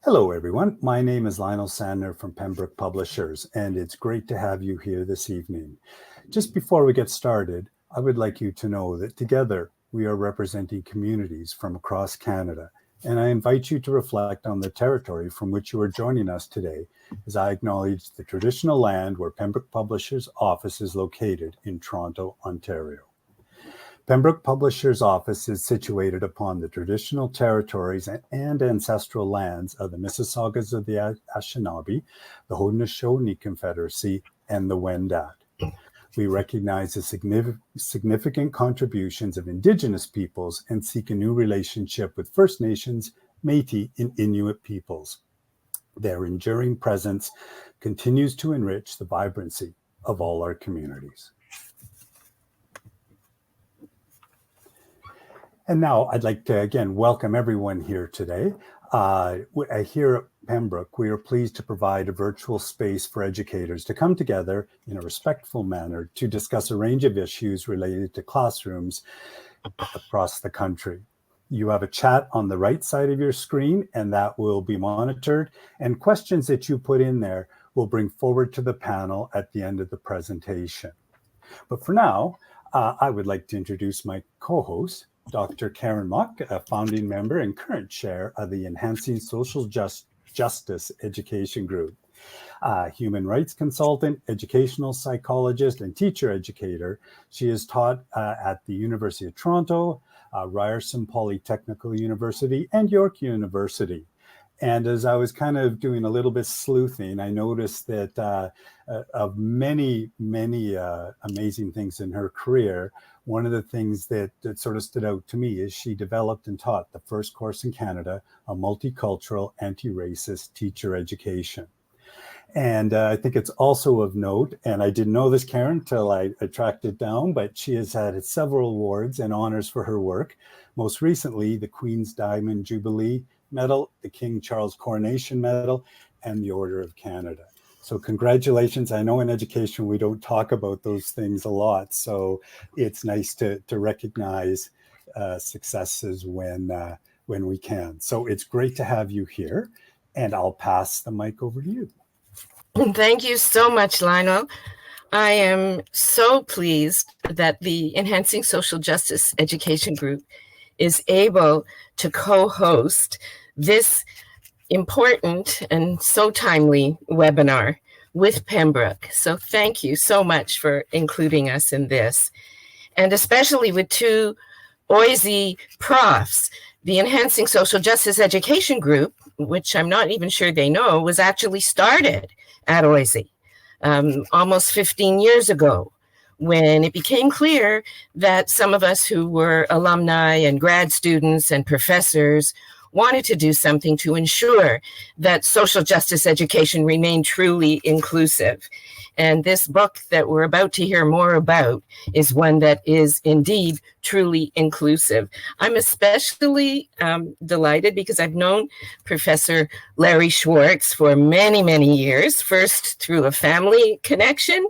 Hello, everyone. My name is Lionel Sandner from Pembroke Publishers, and it's great to have you here this evening. Just before we get started, I would like you to know that together we are representing communities from across Canada, and I invite you to reflect on the territory from which you are joining us today as I acknowledge the traditional land where Pembroke Publishers' office is located in Toronto, Ontario. Pembroke Publishers' office is situated upon the traditional territories and ancestral lands of the Mississaugas of the Anishinaabe, the Haudenosaunee Confederacy, and the Wendat. We recognize the significant contributions of Indigenous peoples and seek a new relationship with First Nations, Métis, and Inuit peoples. Their enduring presence continues to enrich the vibrancy of all our communities. And now I'd like to again welcome everyone here today. Here at Pembroke, we are pleased to provide a virtual space for educators to come together in a respectful manner to discuss a range of issues related to classrooms across the country. You have a chat on the right side of your screen, and that will be monitored. And questions that you put in there will bring forward to the panel at the end of the presentation. But for now, I would like to introduce my co-host, Dr. Karen Mock, a founding member and current chair of the Enhancing Social Justice Education Group, human rights consultant, educational psychologist, and teacher educator. She has taught at the University of Toronto, Ryerson Polytechnical University, and York University. And as I was kind of doing a little bit sleuthing, I noticed that of many amazing things in her career, one of the things that sort of stood out to me is she developed and taught the first course in Canada on multicultural, anti-racist teacher education. And I think it's also of note, and I didn't know this, Karen, till I tracked it down, but she has had several awards and honors for her work. Most recently, the Queen's Diamond Jubilee Medal, the King Charles Coronation Medal, and the Order of Canada. So congratulations. I know in education we don't talk about those things a lot, so it's nice to recognize successes when we can. So it's great to have you here, and I'll pass the mic over to you. Thank you so much, Lionel. I am so pleased that the Enhancing Social Justice Education Group is able to co-host this important and so timely webinar with Pembroke. So thank you so much for including us in this, and especially with two ESJE profs. The Enhancing Social Justice Education Group, which I'm not even sure they know, was actually started at ESJE almost 15 years ago, when it became clear that some of us who were alumni and grad students and professors wanted to do something to ensure that social justice education remained truly inclusive. And this book that we're about to hear more about is one that is indeed truly inclusive. I'm especially delighted because I've known Professor Larry Swartz for many, many years, first through a family connection,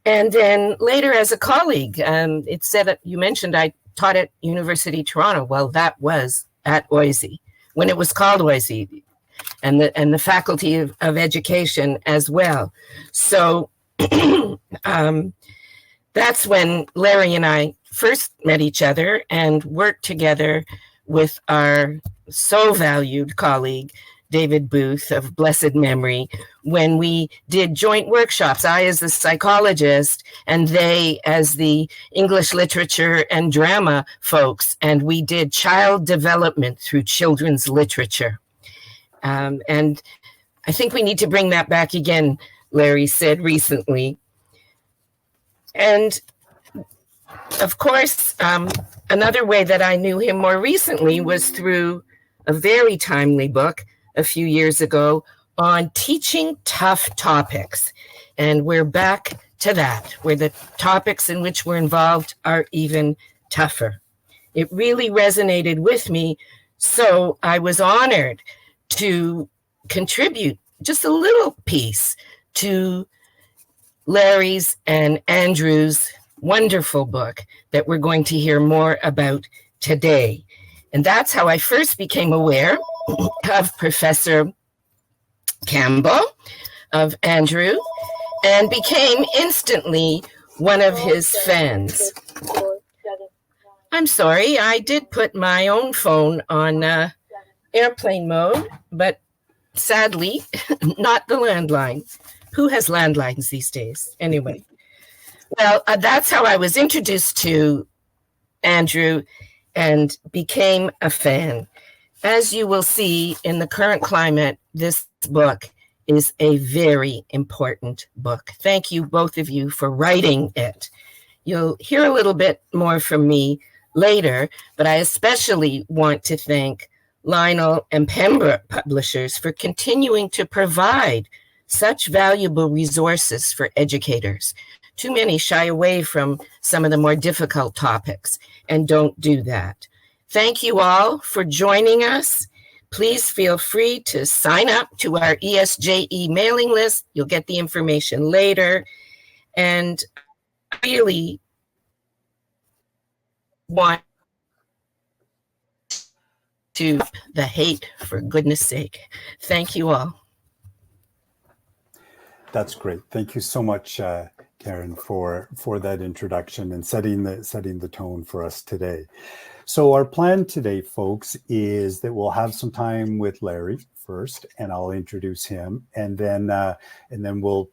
and then later as a colleague. It said, you mentioned I taught at University of Toronto. Well, that was at ESJE, when it was called ESJE, and the Faculty of Education as well. So that's when Larry and I first met each other and worked together with our so valued colleague, David Booth of blessed memory, when we did joint workshops, I as the psychologist and they as the English literature and drama folks, and we did child development through children's literature. And I think we need to bring that back again, Larry said recently. And of course, another way that I knew him more recently was through a very timely book a few years ago on teaching tough topics. And we're back to that, where the topics in which we're involved are even tougher. It really resonated with me, so I was honored to contribute just a little piece to Larry's and Andrew's wonderful book that we're going to hear more about today. And that's how I first became aware of Professor Campbell of Andrew and became instantly one of his fans. I'm sorry, I did put my own phone on airplane mode, but sadly, not the landline. Who has landlines these days? Anyway, well, that's how I was introduced to Andrew and became a fan. As you will see in the current climate, this book is a very important book. Thank you, both of you, for writing it. You'll hear a little bit more from me later, but I especially want to thank Lionel and Pembroke Publishers for continuing to provide such valuable resources for educators. Too many shy away from some of the more difficult topics and don't do that. Thank you all for joining us. Please feel free to sign up to our ESJE mailing list. You'll get the information later. And I really want to the hate, for goodness sake. Thank you all. That's great. Thank you so much, Karen, for that introduction and setting the tone for us today. So our plan today, folks, is that we'll have some time with Larry first, and I'll introduce him, and then I'll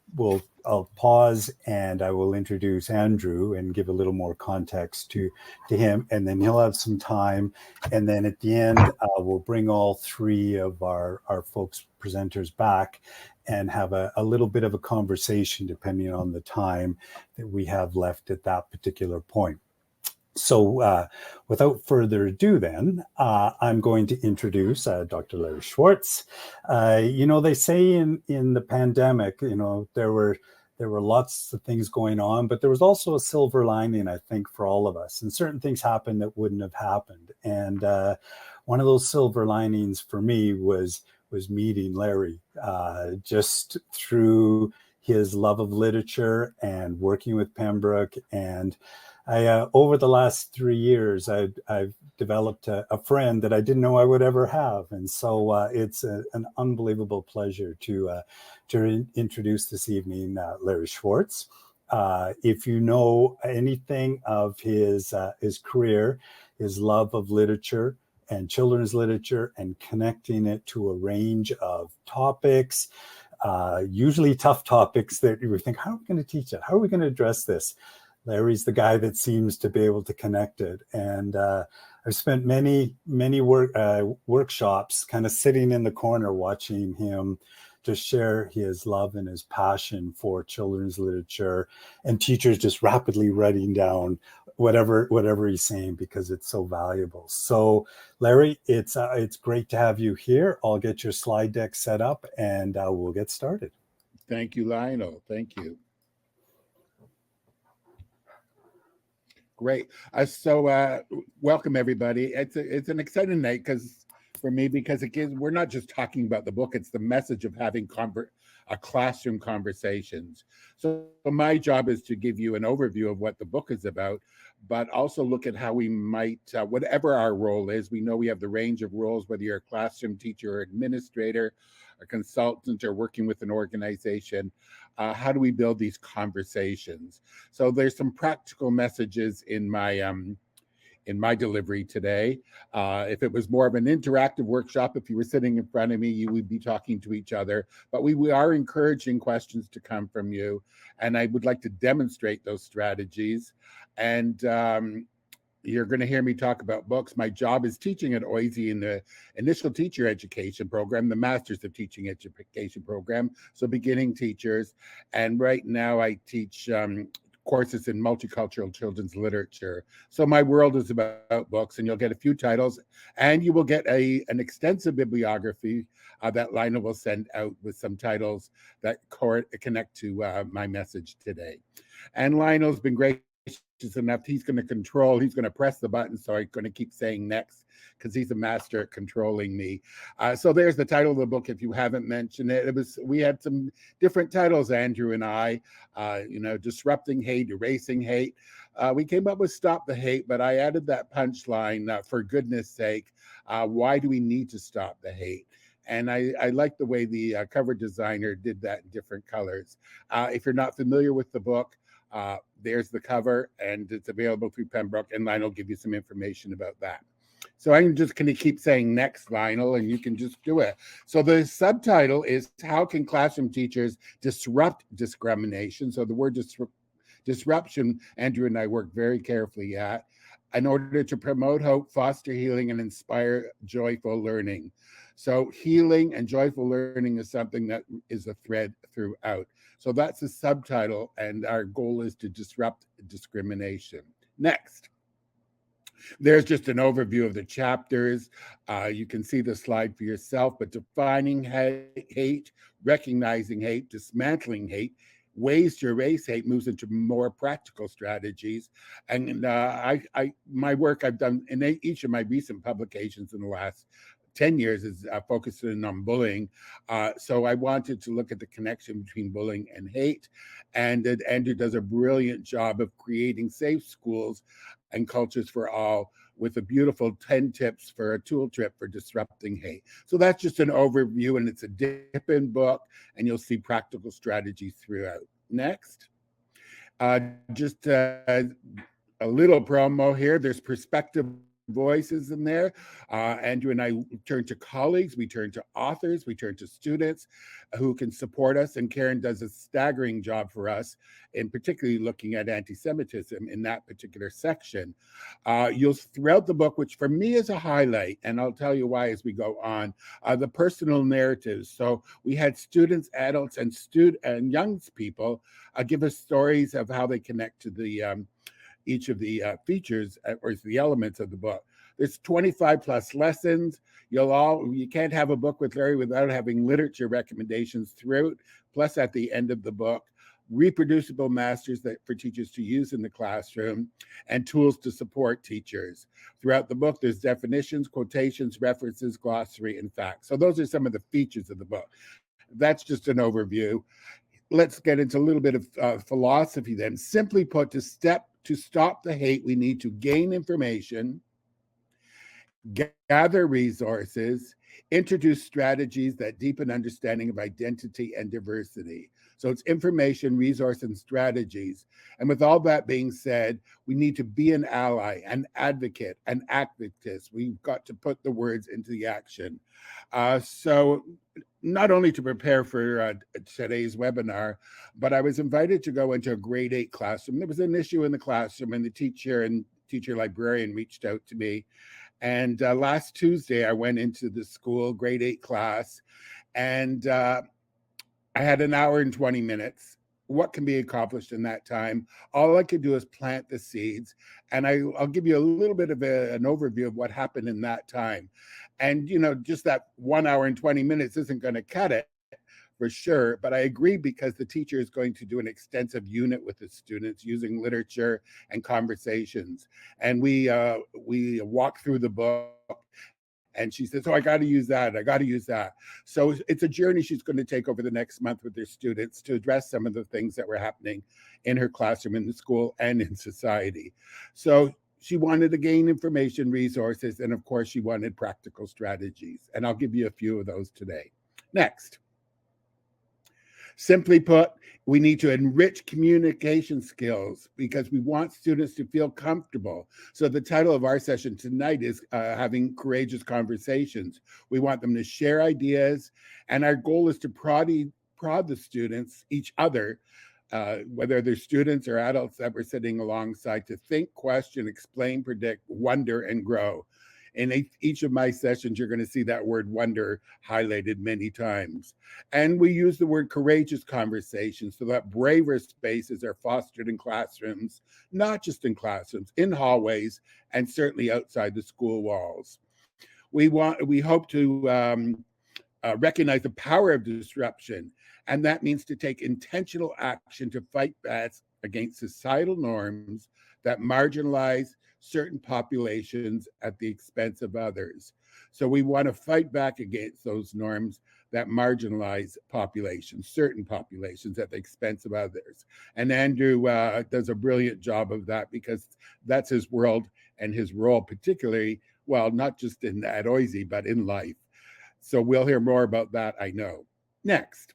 pause and I will introduce Andrew and give a little more context to him, and then he'll have some time, and then at the end we'll bring all three of our folks presenters back and have a little bit of a conversation depending on the time that we have left at that particular point. So without further ado then, I'm going to introduce Dr. Larry Swartz. They say in the pandemic, there were lots of things going on, but there was also a silver lining, I think, for all of us. And certain things happened that wouldn't have happened. And one of those silver linings for me was meeting Larry, just through his love of literature and working with Pembroke. And over the last 3 years, I've developed a friend that I didn't know I would ever have. And so it's an unbelievable pleasure to introduce this evening Larry Swartz. If you know anything of his career, his love of literature and children's literature and connecting it to a range of topics, usually tough topics that you would think, how are we going to teach it? How are we going to address this? Larry's the guy that seems to be able to connect it. And I've spent many workshops kind of sitting in the corner watching him just share his love and his passion for children's literature, and teachers just rapidly writing down whatever he's saying because it's so valuable. So Larry, it's great to have you here. I'll get your slide deck set up and we'll get started. Thank you, Lionel. Thank you. Great. So welcome everybody. It's an exciting night for me because we're not just talking about the book, it's the message of having classroom conversations. So my job is to give you an overview of what the book is about, but also look at how we might, whatever our role is, we know we have the range of roles, whether you're a classroom teacher or administrator, a consultant, or working with an organization. How do we build these conversations? So there's some practical messages in my delivery today. If it was more of an interactive workshop, if you were sitting in front of me, you would be talking to each other, but we are encouraging questions to come from you. And I would like to demonstrate those strategies. And you're going to hear me talk about books. My job is teaching at ESJE in the initial teacher education program, the Masters of Teaching Education program, so beginning teachers. And right now I teach courses in multicultural children's literature. So my world is about books, and you'll get a few titles, and you will get an extensive bibliography that Lionel will send out with some titles that connect to my message today. And Lionel's been great enough, he's going to press the button, so I'm going to keep saying next because he's a master at controlling me. So there's the title of the book if you haven't mentioned it. We had some different titles, Andrew and I, disrupting hate, erasing hate. We came up with Stop the Hate, but I added that punchline, for goodness sake, why do we need to stop the hate? And I like the way the cover designer did that in different colors. If you're not familiar with the book, there's the cover, and it's available through Pembroke, and Lionel will give you some information about that. So I'm just going to keep saying next, Lionel, and you can just do it. So the subtitle is How Can Classroom Teachers Disrupt Discrimination? So the word disruption, Andrew and I worked very carefully at, in order to promote hope, foster healing, and inspire joyful learning. So healing and joyful learning is something that is a thread throughout. So that's the subtitle, and our goal is to disrupt discrimination. Next. There's just an overview of the chapters. You can see the slide for yourself, but defining hate, recognizing hate, dismantling hate, ways to erase hate moves into more practical strategies. And my work I've done in each of my recent publications in the last 10 years is focusing on bullying. So I wanted to look at the connection between bullying and hate. And Andrew does a brilliant job of creating safe schools and cultures for all, with a beautiful 10 tips for a tool trip for disrupting hate. So that's just an overview, and it's a dip-in book, and you'll see practical strategies throughout. Next. Just a little promo here. There's perspective voices in there. Andrew and I turn to colleagues, we turn to authors, we turn to students who can support us, and Karen does a staggering job for us, in particularly looking at anti-Semitism in that particular section. You'll throughout the book, which for me is a highlight, and I'll tell you why as we go on, the personal narratives. So we had students, adults, and young people give us stories of how they connect to the each of the features or the elements of the book. There's 25 plus lessons. You can't have a book with Larry without having literature recommendations throughout, plus at the end of the book, reproducible masters for teachers to use in the classroom, and tools to support teachers. Throughout the book, there's definitions, quotations, references, glossary, and facts. So those are some of the features of the book. That's just an overview. Let's get into a little bit of philosophy then. Simply put, to stop the hate, we need to gain information, gather resources, introduce strategies that deepen understanding of identity and diversity. So it's information, resource, and strategies. And with all that being said, we need to be an ally, an advocate, an activist. We've got to put the words into the action. So not only to prepare for today's webinar, but I was invited to go into a grade 8 classroom. There was an issue in the classroom, and the teacher librarian reached out to me. And last Tuesday, I went into the school grade 8 class, and I had an hour and 20 minutes. What can be accomplished in that time? All I could do is plant the seeds. And I'll give you a little bit of an overview of what happened in that time. And, just that 1 hour and 20 minutes isn't going to cut it for sure. But I agree, because the teacher is going to do an extensive unit with the students using literature and conversations. And we walk through the book. And she says, I got to use that. I got to use that. So it's a journey she's going to take over the next month with her students to address some of the things that were happening in her classroom, in the school, and in society. So she wanted to gain information, resources, and of course, she wanted practical strategies. And I'll give you a few of those today. Next. Simply put, we need to enrich communication skills because we want students to feel comfortable. So the title of our session tonight is having courageous conversations. We want them to share ideas, and our goal is to prod the students, each other, whether they're students or adults that we're sitting alongside, to think, question, explain, predict, wonder, and grow. In each of my sessions, you're going to see that word wonder highlighted many times. And we use the word courageous conversations so that braver spaces are fostered in classrooms, not just in classrooms, in hallways, and certainly outside the school walls. We hope to recognize the power of disruption, and that means to take intentional action to fight back against societal norms that marginalize certain populations at the expense of others. So we want to fight back against those norms that marginalize populations, certain populations at the expense of others. And Andrew does a brilliant job of that, because that's his world and his role, particularly, well, not just at OISE, but in life. So we'll hear more about that, I know. Next.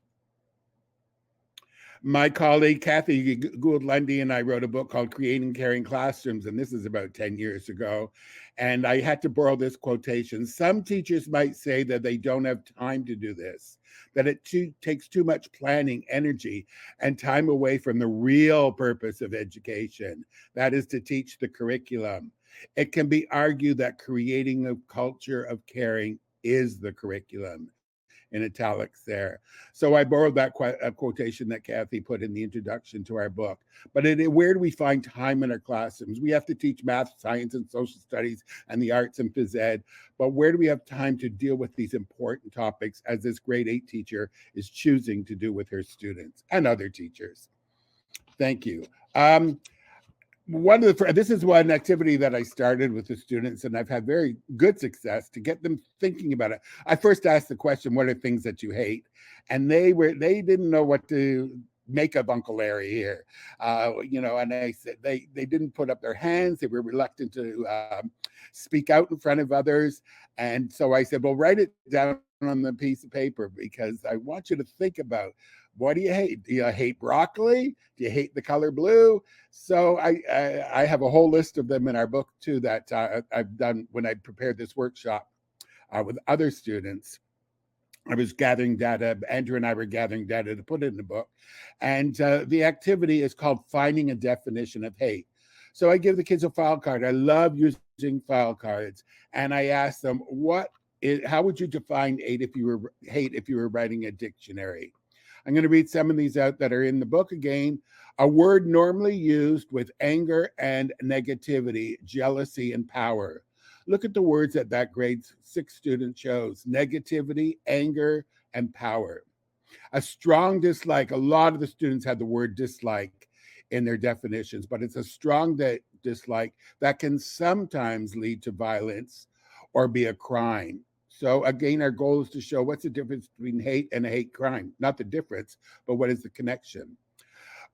My colleague Kathy Gould-Lundy and I wrote a book called Creating Caring Classrooms, and this is about 10 years ago. And I had to borrow this quotation. Some teachers might say that they don't have time to do this, that it takes too much planning, energy, and time away from the real purpose of education, that is to teach the curriculum. It can be argued that creating a culture of caring is the curriculum, in italics there. So I borrowed that quotation that Kathy put in the introduction to our book. But where do we find time in our classrooms? We have to teach math, science, and social studies, and the arts and phys ed. But where do we have time to deal with these important topics, as this grade 8 teacher is choosing to do with her students and other teachers? Thank you. This is one activity that I started with the students, and I've had very good success to get them thinking about it. I first asked the question, what are things that you hate? And they didn't know what to make of Uncle Larry here. And I said they didn't put up their hands. They were reluctant to speak out in front of others. And so I said, well, write it down on the piece of paper, because I want you to think about, what do you hate? Do you hate broccoli? Do you hate the color blue? So I have a whole list of them in our book too that I've done when I prepared this workshop with other students. I was gathering data. Andrew and I were gathering data to put it in the book. And the activity is called Finding a Definition of Hate. So I give the kids a file card. I love using file cards. And I ask them, how would you define hate if you were writing a dictionary? I'm going to read some of these out that are in the book again. A word normally used with anger and negativity, jealousy, and power. Look at the words that grade 6 student chose: negativity, anger, and power. A strong dislike. A lot of the students had the word dislike in their definitions, but it's a strong dislike that can sometimes lead to violence or be a crime. So again, our goal is to show what's the difference between hate and a hate crime. Not the difference, but what is the connection?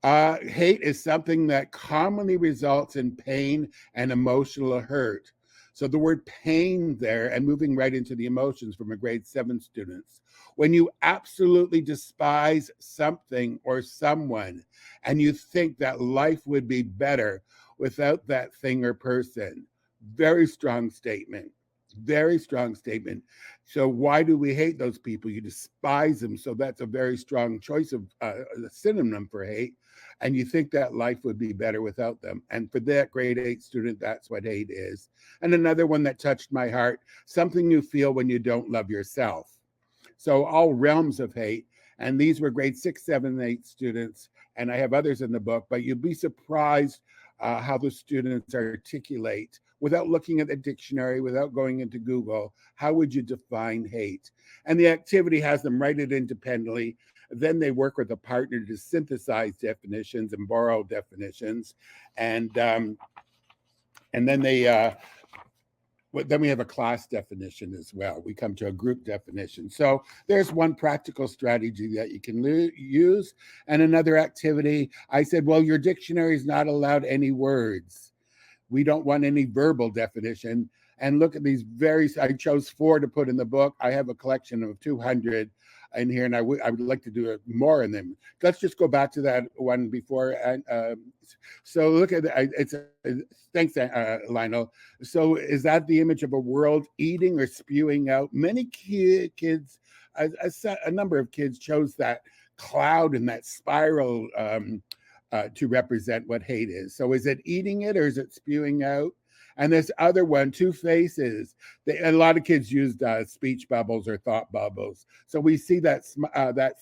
Hate is something that commonly results in pain and emotional hurt. So the word pain there, and moving right into the emotions from a grade 7 students. When you absolutely despise something or someone, and you think that life would be better without that thing or person. Very strong statement. Very strong statement. So why do we hate those people? You despise them. So that's a very strong choice of a synonym for hate. And you think that life would be better without them. And for that grade 8 student, that's what hate is. And another one that touched my heart, something you feel when you don't love yourself. So all realms of hate. And these were grade 6, 7, 8 students. And I have others in the book, but you'd be surprised how the students articulate, without looking at the dictionary, without going into Google, how would you define hate? And the activity has them write it independently. Then they work with a partner to synthesize definitions and borrow definitions. And then then we have a class definition as well. We come to a group definition. So there's one practical strategy that you can use. And another activity, I said, well, your dictionary is not allowed any words. We don't want any verbal definition. And look at these I chose 4 to put in the book. I have a collection of 200 in here, and I would like to do more in them. Let's just go back to that one before. So look at thanks, Lionel. So is that the image of a world eating or spewing out? Many kids, a number of kids chose that cloud and that spiral to represent what hate is. So is it eating it or is it spewing out? And this other one, 2 faces. A lot of kids used speech bubbles or thought bubbles. So we see that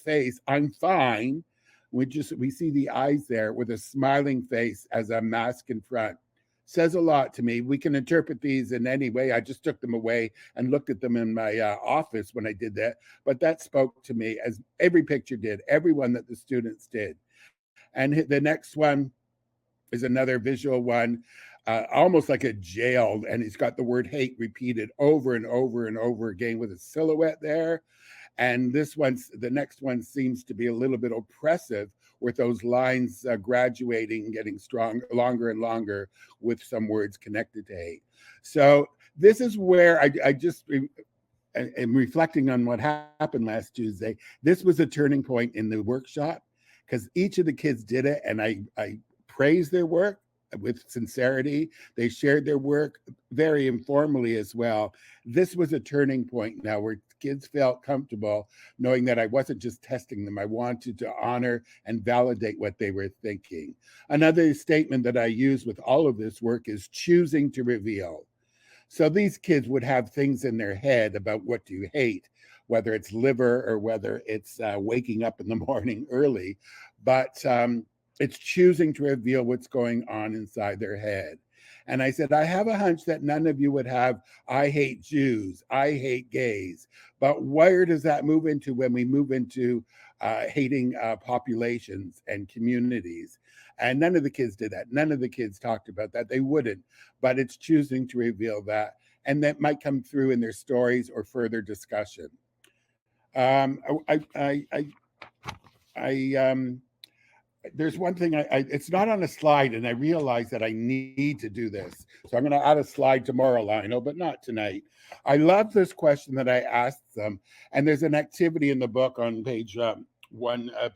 face, I'm fine. We see the eyes there with a smiling face as a mask in front. Says a lot to me. We can interpret these in any way. I just took them away and looked at them in my office when I did that. But that spoke to me, as every picture did, every one that the students did. And the next one is another visual one, almost like a jail, and he's got the word hate repeated over and over and over again with a silhouette there. And the next one seems to be a little bit oppressive, with those lines graduating, getting longer and longer, with some words connected to hate. So this is where I just and reflecting on what happened last Tuesday, this was a turning point in the workshop because each of the kids did it, and I praised their work with sincerity. They shared their work very informally as well. This was a turning point now where kids felt comfortable knowing that I wasn't just testing them. I wanted to honor and validate what they were thinking. Another statement that I use with all of this work is choosing to reveal. So these kids would have things in their head about what do you hate, whether it's liver or whether it's waking up in the morning early, but it's choosing to reveal what's going on inside their head. And I said, I have a hunch that none of you would have, I hate Jews, I hate gays. But where does that move into when we move into hating populations and communities? And none of the kids did that. None of the kids talked about that. They wouldn't, but it's choosing to reveal that. And that might come through in their stories or further discussion. There's one thing, it's not on a slide, and I realize that I need to do this. So I'm going to add a slide tomorrow, Lionel, but not tonight. I love this question that I asked them, and there's an activity in the book on page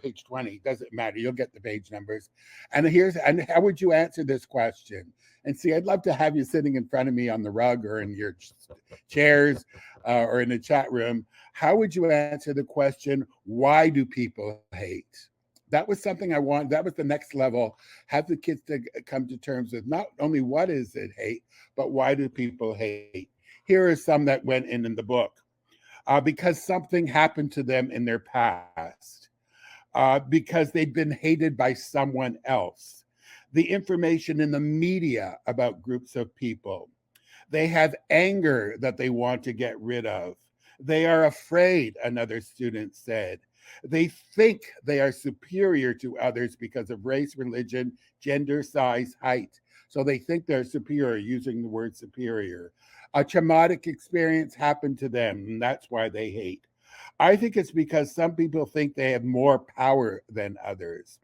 page 20. Doesn't matter. You'll get the page numbers. And how would you answer this question? And see, I'd love to have you sitting in front of me on the rug or in your chairs or in the chat room. How would you answer the question, why do people hate? That was something I want. That was the next level. Have the kids to come to terms with not only what is it hate, but why do people hate? Here are some that went in the book. Because something happened to them in their past. Because they'd been hated by someone else. The information in the media about groups of people. They have anger that they want to get rid of. They are afraid, another student said. They think they are superior to others because of race, religion, gender, size, height. So they think they're superior, using the word superior. A traumatic experience happened to them, and that's why they hate. I think it's because some people think they have more power than others.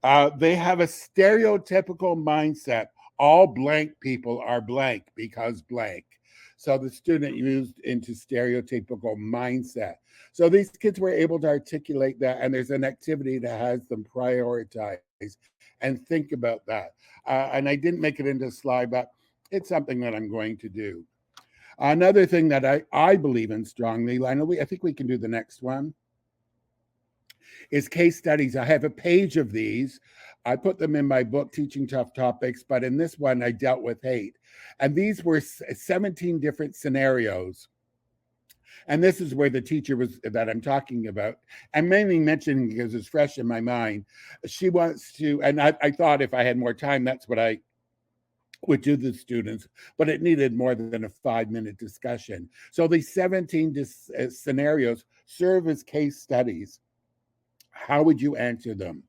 They have a stereotypical mindset. All blank people are blank because blank. So the student used into stereotypical mindset. So these kids were able to articulate that, and there's an activity that has them prioritize and think about that. And I didn't make it into a slide, but it's something that I'm going to do. Another thing that I believe in strongly, Lionel, I think we can do the next one, is case studies. I have a page of these. I put them in my book, Teaching Tough Topics, but in this one, I dealt with hate. And these were 17 different scenarios. And this is where the teacher was that I'm talking about. I'm mainly mentioning because it's fresh in my mind. She wants to, and I thought if I had more time, that's what I would do the students, but it needed more than a 5-minute discussion. So these 17 scenarios serve as case studies. How would you answer them?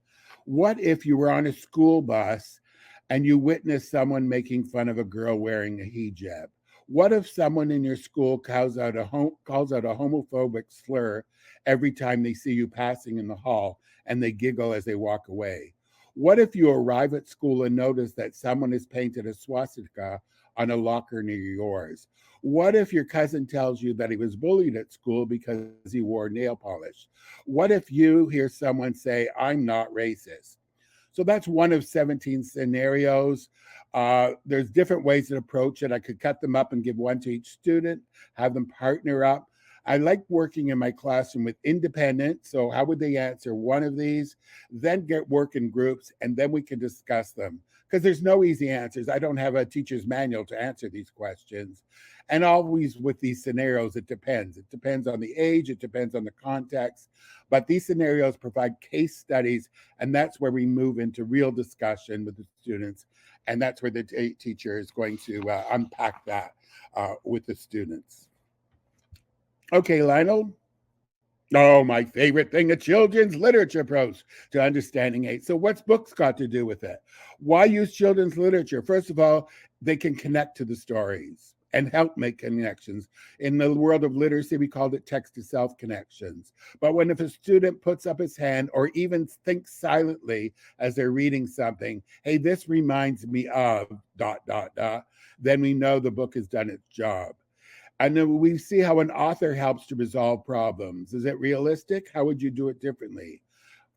What if you were on a school bus and you witnessed someone making fun of a girl wearing a hijab? What if someone in your school calls out a homophobic slur every time they see you passing in the hall and they giggle as they walk away? What if you arrive at school and notice that someone has painted a swastika on a locker near yours? What if your cousin tells you that he was bullied at school because he wore nail polish? What if you hear someone say, I'm not racist? So that's one of 17 scenarios. There's different ways to approach it. I could cut them up and give one to each student, have them partner up. I like working in my classroom with independent. So how would they answer one of these? Then get work in groups, and then we can discuss them. Because there's no easy answers. I don't have a teacher's manual to answer these questions. And always with these scenarios, it depends. It depends on the age, it depends on the context. But these scenarios provide case studies, and that's where we move into real discussion with the students. And that's where the teacher is going to unpack that with the students. Okay, Lionel. Oh, my favorite thing, a children's literature approach to understanding hate. So what's books got to do with it? Why use children's literature? First of all, they can connect to the stories and help make connections. In the world of literacy, we called it text-to-self connections. But if a student puts up his hand or even thinks silently as they're reading something, hey, this reminds me of ... then we know the book has done its job. And then we see how an author helps to resolve problems. Is it realistic? How would you do it differently?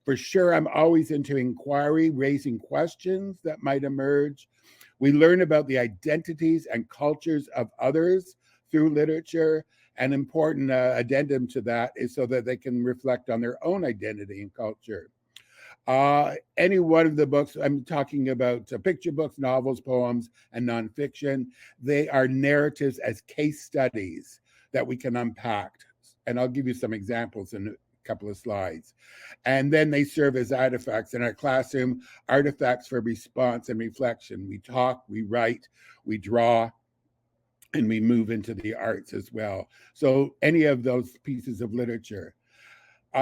For sure, I'm always into inquiry, raising questions that might emerge. We learn about the identities and cultures of others through literature. An important addendum to that is so that they can reflect on their own identity and culture. Any one of the books, I'm talking about picture books, novels, poems, and nonfiction, they are narratives as case studies that we can unpack. And I'll give you some examples in a couple of slides. And then they serve as artifacts in our classroom, artifacts for response and reflection. We talk, we write, we draw, and we move into the arts as well. So any of those pieces of literature.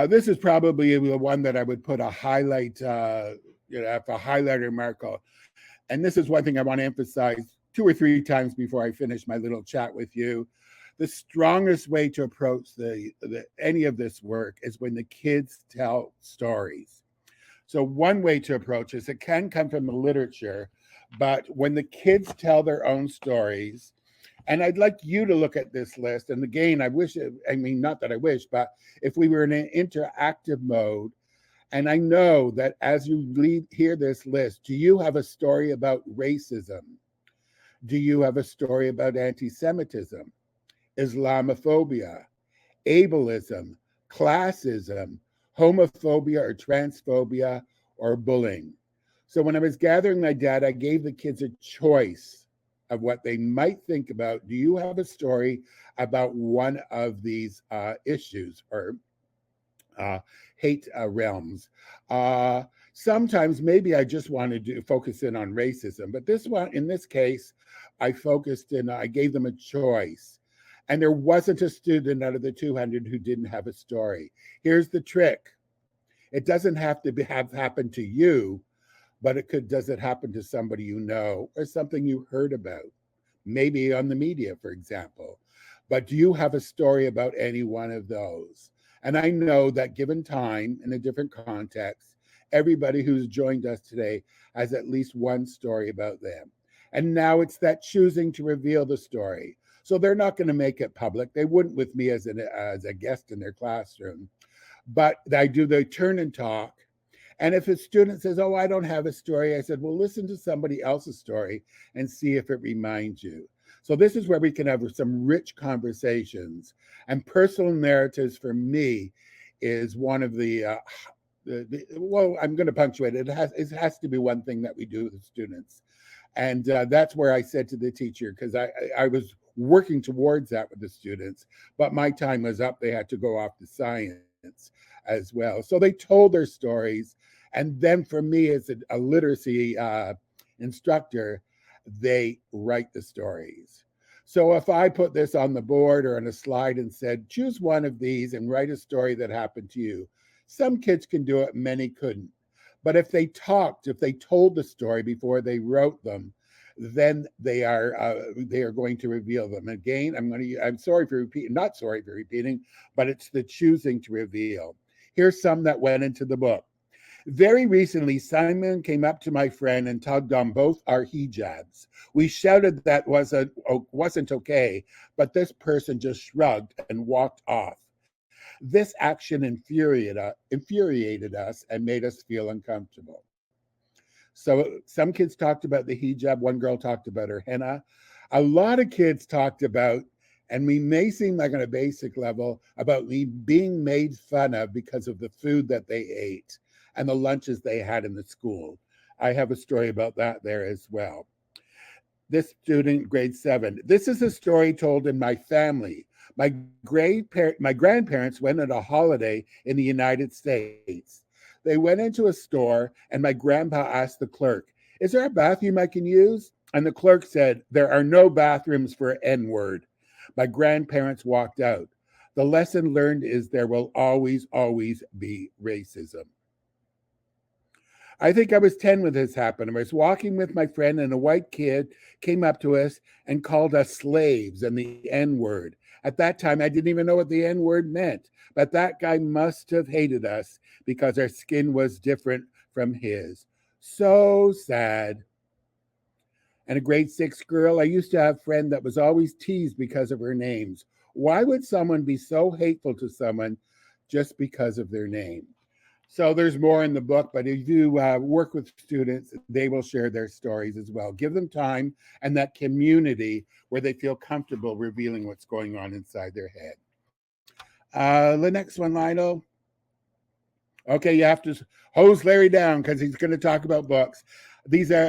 This is probably the one that I would put a highlight, a highlighter marker. And this is one thing I want to emphasize 2 or 3 times before I finish my little chat with you. The strongest way to approach any of this work is when the kids tell stories. So one way to approach this, it can come from the literature, but when the kids tell their own stories, and I'd like you to look at this list. And again, not that I wish, but if we were in an interactive mode, and I know that as you hear this list, do you have a story about racism? Do you have a story about anti-Semitism, Islamophobia, ableism, classism, homophobia or transphobia, or bullying? So when I was gathering my data, I gave the kids a choice of what they might think about. Do you have a story about one of these issues or hate realms? Sometimes maybe I just wanted to focus in on racism, but in this case, I focused in, I gave them a choice. And there wasn't a student out of the 200 who didn't have a story. Here's the trick. It doesn't have to have happened to you, but does it happen to somebody you know or something you heard about? Maybe on the media, for example. But do you have a story about any one of those? And I know that given time in a different context, everybody who's joined us today has at least one story about them. And now it's that choosing to reveal the story. So they're not going to make it public. They wouldn't with me as a guest in their classroom. But they turn and talk. And if a student says, oh, I don't have a story, I said, well, listen to somebody else's story and see if it reminds you. So this is where we can have some rich conversations. And personal narratives for me is one of well, I'm going to punctuate it. It has to be one thing that we do with the students. And that's where I said to the teacher, because I was working towards that with the students, but my time was up. They had to go off to science as well. So they told their stories. And then for me as a literacy instructor, they write the stories. So if I put this on the board or on a slide and said, choose one of these and write a story that happened to you, some kids can do it, many couldn't. But if they told the story before they wrote them, then they are going to reveal them. Again, I'm sorry for repeating, not sorry for repeating, but it's the choosing to reveal. Here's some that went into the book. Very recently, Simon came up to my friend and tugged on both our hijabs. We shouted that wasn't okay, but this person just shrugged and walked off. This action infuriated us and made us feel uncomfortable. So some kids talked about the hijab. One girl talked about her henna. A lot of kids talked about, and we may seem like on a basic level, about me being made fun of because of the food that they ate and the lunches they had in the school. I have a story about that there as well. This student, grade 7. This is a story told in my family. My grandparents went on a holiday in the United States. They went into a store and my grandpa asked the clerk, is there a bathroom I can use? And the clerk said, there are no bathrooms for N-word. My grandparents walked out. The lesson learned is there will always, always be racism. I think I was 10 when this happened. I was walking with my friend and a white kid came up to us and called us slaves and the N-word. At that time, I didn't even know what the N-word meant, but that guy must have hated us because our skin was different from his. So sad. And a grade 6 girl, I used to have a friend that was always teased because of her names. Why would someone be so hateful to someone just because of their name? So there's more in the book, but if you work with students, they will share their stories as well. Give them time and that community where they feel comfortable revealing what's going on inside their head. The next one, Lionel. Okay, you have to hose Larry down because he's going to talk about books.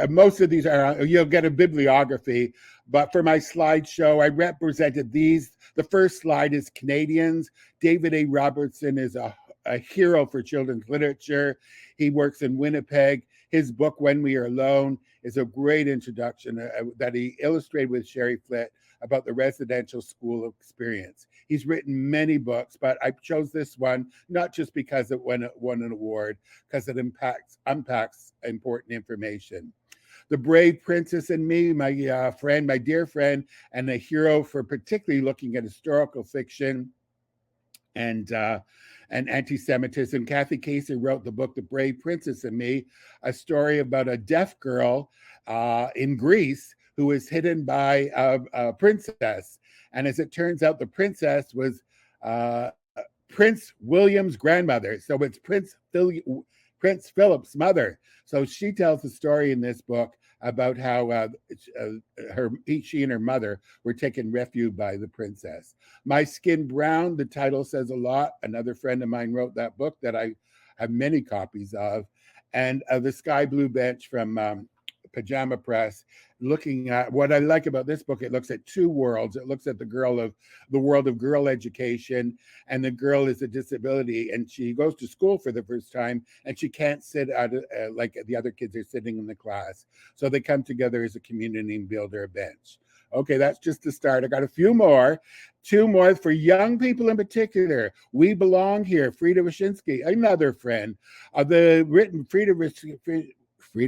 Most of these are, you'll get a bibliography, but for my slideshow, I represented these. The first slide is Canadians. David A. Robertson is a hero for children's literature. He works in Winnipeg. His book, When We Are Alone, is a great introduction that he illustrated with Sherry Flitt about the residential school experience. He's written many books, but I chose this one, not just because it won an award, because it unpacks important information. The Brave Princess and Me, my dear friend, and a hero for particularly looking at historical fiction and anti-Semitism. Kathy Casey wrote the book, The Brave Princess and Me, a story about a deaf girl in Greece who was hidden by a princess. And as it turns out, the princess was Prince William's grandmother. So it's Prince Philip's mother. So she tells the story in this book about how she and her mother were taken refuge by the princess. My Skin Brown, the title says a lot. Another friend of mine wrote that book that I have many copies of. And The Sky Blue Bench from Pajama Press, looking at what I like about this book. It looks at two worlds. It looks at the world of girl education, and the girl is a disability, and she goes to school for the first time, and she can't sit like the other kids are sitting in the class. So they come together as a community and build their bench. Okay, that's just the start. I got a few more. Two more for young people in particular. We Belong Here, Frida Wyszynski, another friend. Frida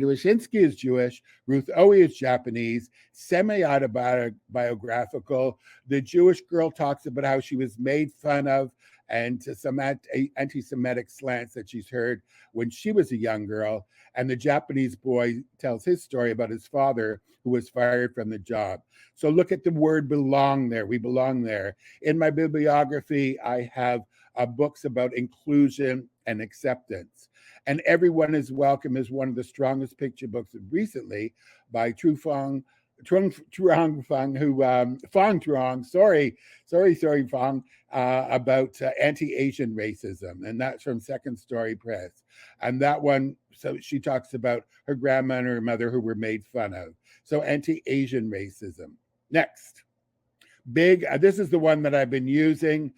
Wyszynski is Jewish. Ruth Owe is Japanese. Semi-autobiographical. The Jewish girl talks about how she was made fun of and some anti-Semitic slants that she's heard when she was a young girl. And the Japanese boy tells his story about his father who was fired from the job. So look at the word belong there. We belong there. In my bibliography, I have books about inclusion and acceptance. And Everyone is Welcome is one of the strongest picture books recently by Fong Truong, about anti-Asian racism. And that's from Second Story Press. And that one, so she talks about her grandma and her mother who were made fun of. So anti-Asian racism. Next. This is the one that I've been using.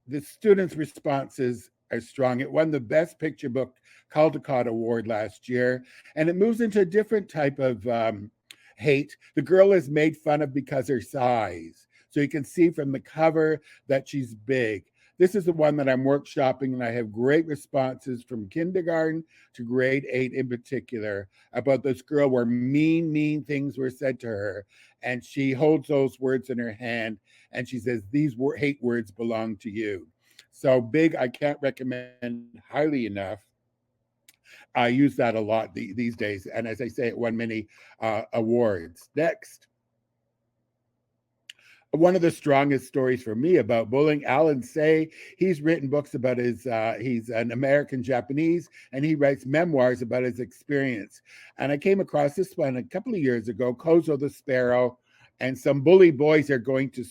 The students' responses are strong. It won the Best Picture Book Caldecott Award last year, and it moves into a different type of hate. The girl is made fun of because her size. So you can see from the cover that she's big. This is the one that I'm workshopping, and I have great responses from kindergarten to grade 8 in particular about this girl where mean things were said to her. And she holds those words in her hand and she says, these hate words belong to you. So big, I can't recommend highly enough. I use that a lot these days. And as I say, it won many awards. Next. One of the strongest stories for me about bullying, Alan Say, he's written books about he's an American Japanese, and he writes memoirs about his experience. And I came across this one a couple of years ago, Kozo the Sparrow, and some bully boys are going to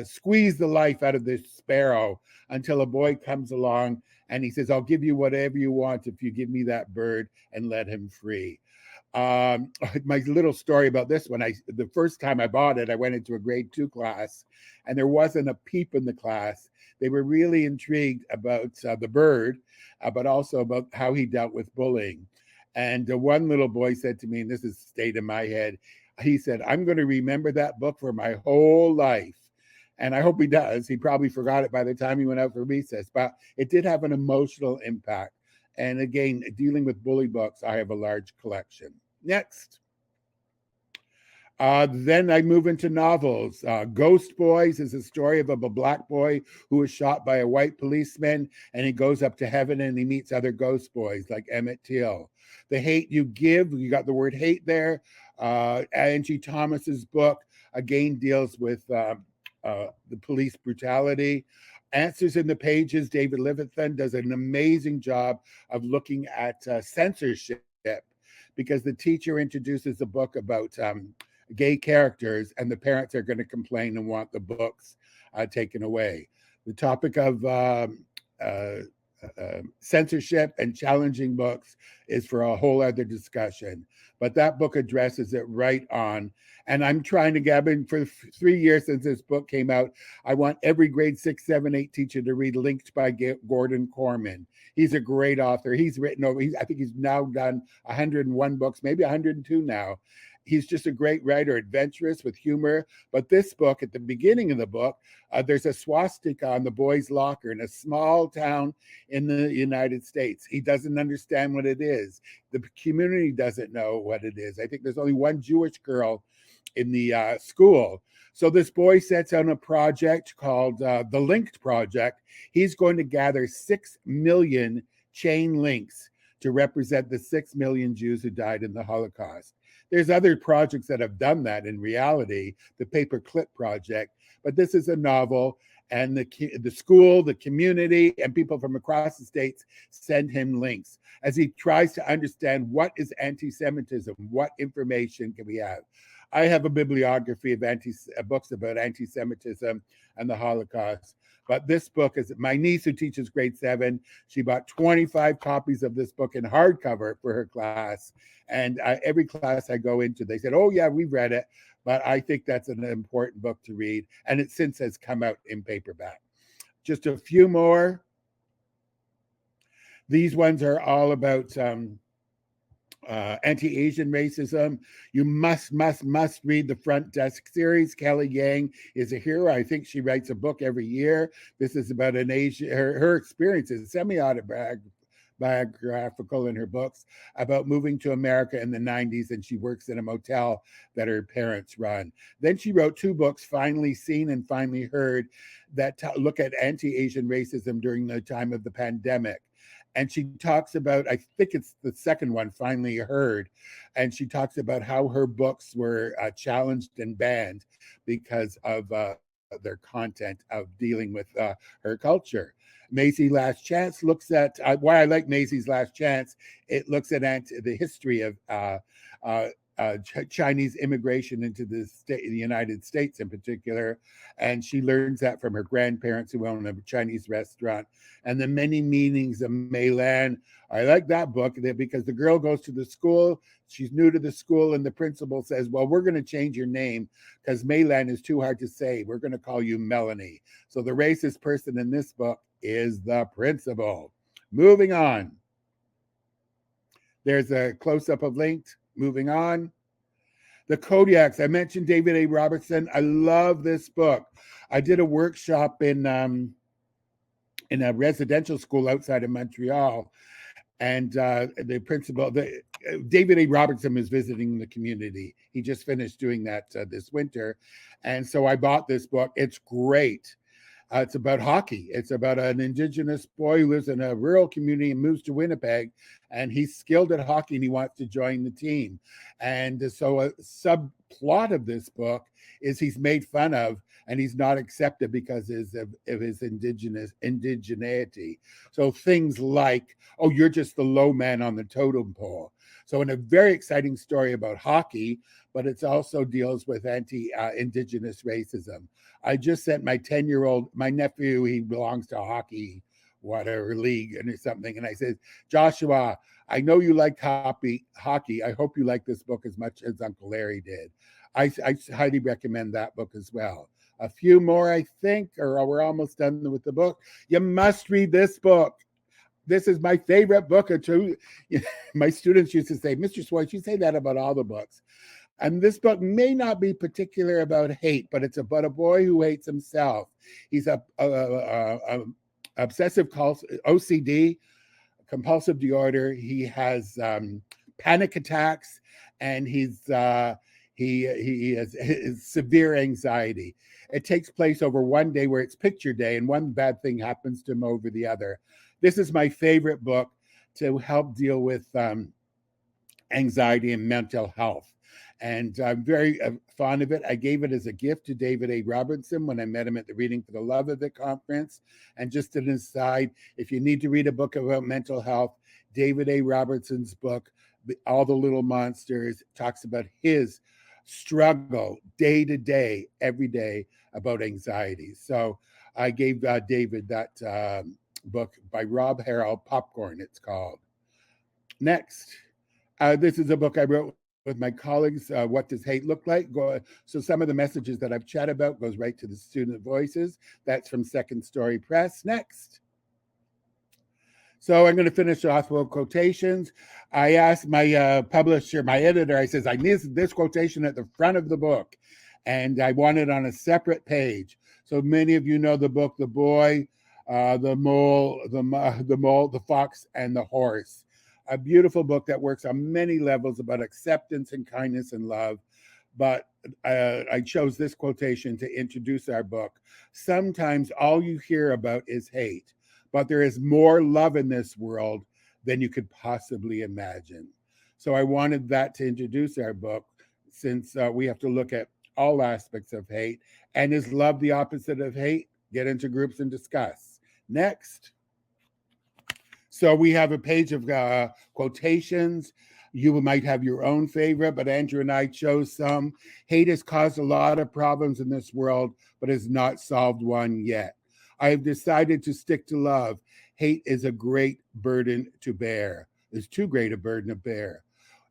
squeeze the life out of this sparrow until a boy comes along and he says, I'll give you whatever you want if you give me that bird and let him free. My little story about this one, the first time I bought it, I went into a grade 2 class and there wasn't a peep in the class. They were really intrigued about the bird, but also about how he dealt with bullying. And one little boy said to me, and this has stayed in my head, he said, I'm going to remember that book for my whole life. And I hope he does. He probably forgot it by the time he went out for recess, but it did have an emotional impact. And again, dealing with bully books, I have a large collection. Next. Then I move into novels. Ghost Boys is a story of a black boy who was shot by a white policeman, and he goes up to heaven and he meets other ghost boys like Emmett Till. The Hate You Give, you got the word hate there. Angie Thomas's book, again, deals with the police brutality. Answers in the Pages, David Livingstone does an amazing job of looking at censorship, because the teacher introduces a book about gay characters, and the parents are going to complain and want the books taken away. The topic of censorship and challenging books is for a whole other discussion, but that book addresses it right on. And I'm trying to get in for 3 years since this book came out. I want every grade 6, 7, 8 teacher to read Linked by Gordon Corman. He's a great author. He's written over, I think he's now done 101 books, maybe 102 now. He's just a great writer, adventurous with humor. But this book, at the beginning of the book, there's a swastika on the boys' locker in a small town in the United States. He doesn't understand what it is. The community doesn't know what it is. I think there's only one Jewish girl in the school. So this boy sets on a project called the Linked Project. He's going to gather 6 million chain links to represent the 6 million Jews who died in the Holocaust. There's other projects that have done that in reality, the Paperclip Project, but this is a novel, and the school, the community, and people from across the states send him links as he tries to understand what is anti-Semitism, what information can we have. I have a bibliography of books about anti-Semitism and the Holocaust. But this book is, my niece who teaches grade 7, she bought 25 copies of this book in hardcover for her class. And every class I go into, they said, oh yeah, we've read it. But I think that's an important book to read. And it since has come out in paperback. Just a few more. These ones are all about anti-Asian racism. You must read the Front Desk series. Kelly Yang is a hero. I think she writes a book every year. This is about an Asian, her experiences, semi-autobiographical in her books, about moving to America in the 90s, and she works in a motel that her parents run. Then she wrote 2 books, Finally Seen and Finally Heard, that look at anti-Asian racism during the time of the pandemic. And she talks about, I think it's the second one, Finally Heard, and she talks about how her books were challenged and banned because of their content of dealing with her culture. Maisie Last Chance looks at, why I like Maisie's Last Chance, it looks at the history of Chinese immigration into the United States in particular. And she learns that from her grandparents who own a Chinese restaurant, and the many meanings of Meilan. I like that book because the girl goes to the school, she's new to the school, and the principal says, well, we're going to change your name because Meilan is too hard to say. We're going to call you Melanie. So the racist person in this book is the principal. Moving on. There's a close-up of Linked. Moving on. The Kodiaks. I mentioned David A. Robertson. I love this book. I did a workshop in a residential school outside of Montreal, and the principal, David A. Robertson, is visiting the community. He just finished doing that this winter, and so I bought this book. It's great. It's about hockey. It's about an Indigenous boy who lives in a rural community and moves to Winnipeg, and he's skilled at hockey and he wants to join the team. And so a subplot of this book is he's made fun of and he's not accepted because of his indigeneity. So things like, oh, you're just the low man on the totem pole. So in a very exciting story about hockey, but it also deals with anti-Indigenous racism. I just sent my 10-year-old, my nephew, he belongs to hockey, whatever league or something. And I said, Joshua, I know you like hockey. I hope you like this book as much as Uncle Larry did. I highly recommend that book as well. A few more, I think, or we're almost done with the book. You must read this book. This is my favorite book. My students used to say, Mr. Swartz, you say that about all the books. And this book may not be particular about hate, but it's about a boy who hates himself. He's a obsessive OCD, compulsive disorder. He has panic attacks, and he he has severe anxiety. It takes place over one day where it's picture day, and one bad thing happens to him over the other. This is my favorite book to help deal with anxiety and mental health. And I'm very fond of it. I gave it as a gift to David A. Robertson when I met him at the Reading for the Love of It conference. And just an aside, if you need to read a book about mental health, David A. Robertson's book, All the Little Monsters, talks about his struggle day to day, every day, about anxiety. So I gave David that book by Rob Harrell, Popcorn, it's called. Next. This is a book I wrote with my colleagues, What Does Hate Look Like? So some of the messages that I've chatted about goes right to the student voices. That's from Second Story Press. Next. So I'm going to finish off with quotations. I asked my publisher, my editor, I says, I need this quotation at the front of the book. And I want it on a separate page. So many of you know the book, The Boy, the Mole, the Fox, and the Horse. A beautiful book that works on many levels about acceptance and kindness and love. But I chose this quotation to introduce our book. Sometimes all you hear about is hate, but there is more love in this world than you could possibly imagine. So I wanted that to introduce our book, since we have to look at all aspects of hate. And is love the opposite of hate? Get into groups and discuss. Next. So we have a page of quotations. You might have your own favorite, but Andrew and I chose some. Hate has caused a lot of problems in this world, but has not solved one yet. I have decided to stick to love. Hate is a great burden to bear. It's too great a burden to bear.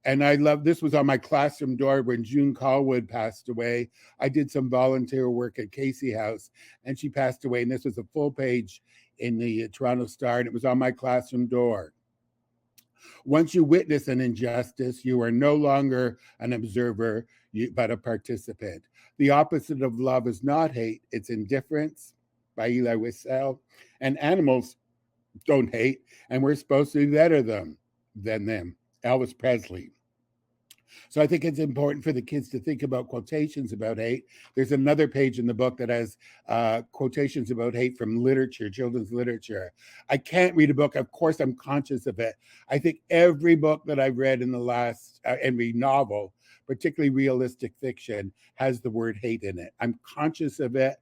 And I love, this was on my classroom door when June Callwood passed away. I did some volunteer work at Casey House, and she passed away. And this was a full page in the Toronto Star, and it was on my classroom door. Once you witness an injustice, you are no longer an observer, but a participant. The opposite of love is not hate, it's indifference, by Eli Wiesel. And animals don't hate, and we're supposed to be better than them. Elvis Presley. So I think it's important for the kids to think about quotations about hate. There's another page in the book that has quotations about hate from literature, children's literature. I can't read a book. Of course, I'm conscious of it. I think every book that I've read in the last, every novel, particularly realistic fiction, has the word hate in it. I'm conscious of it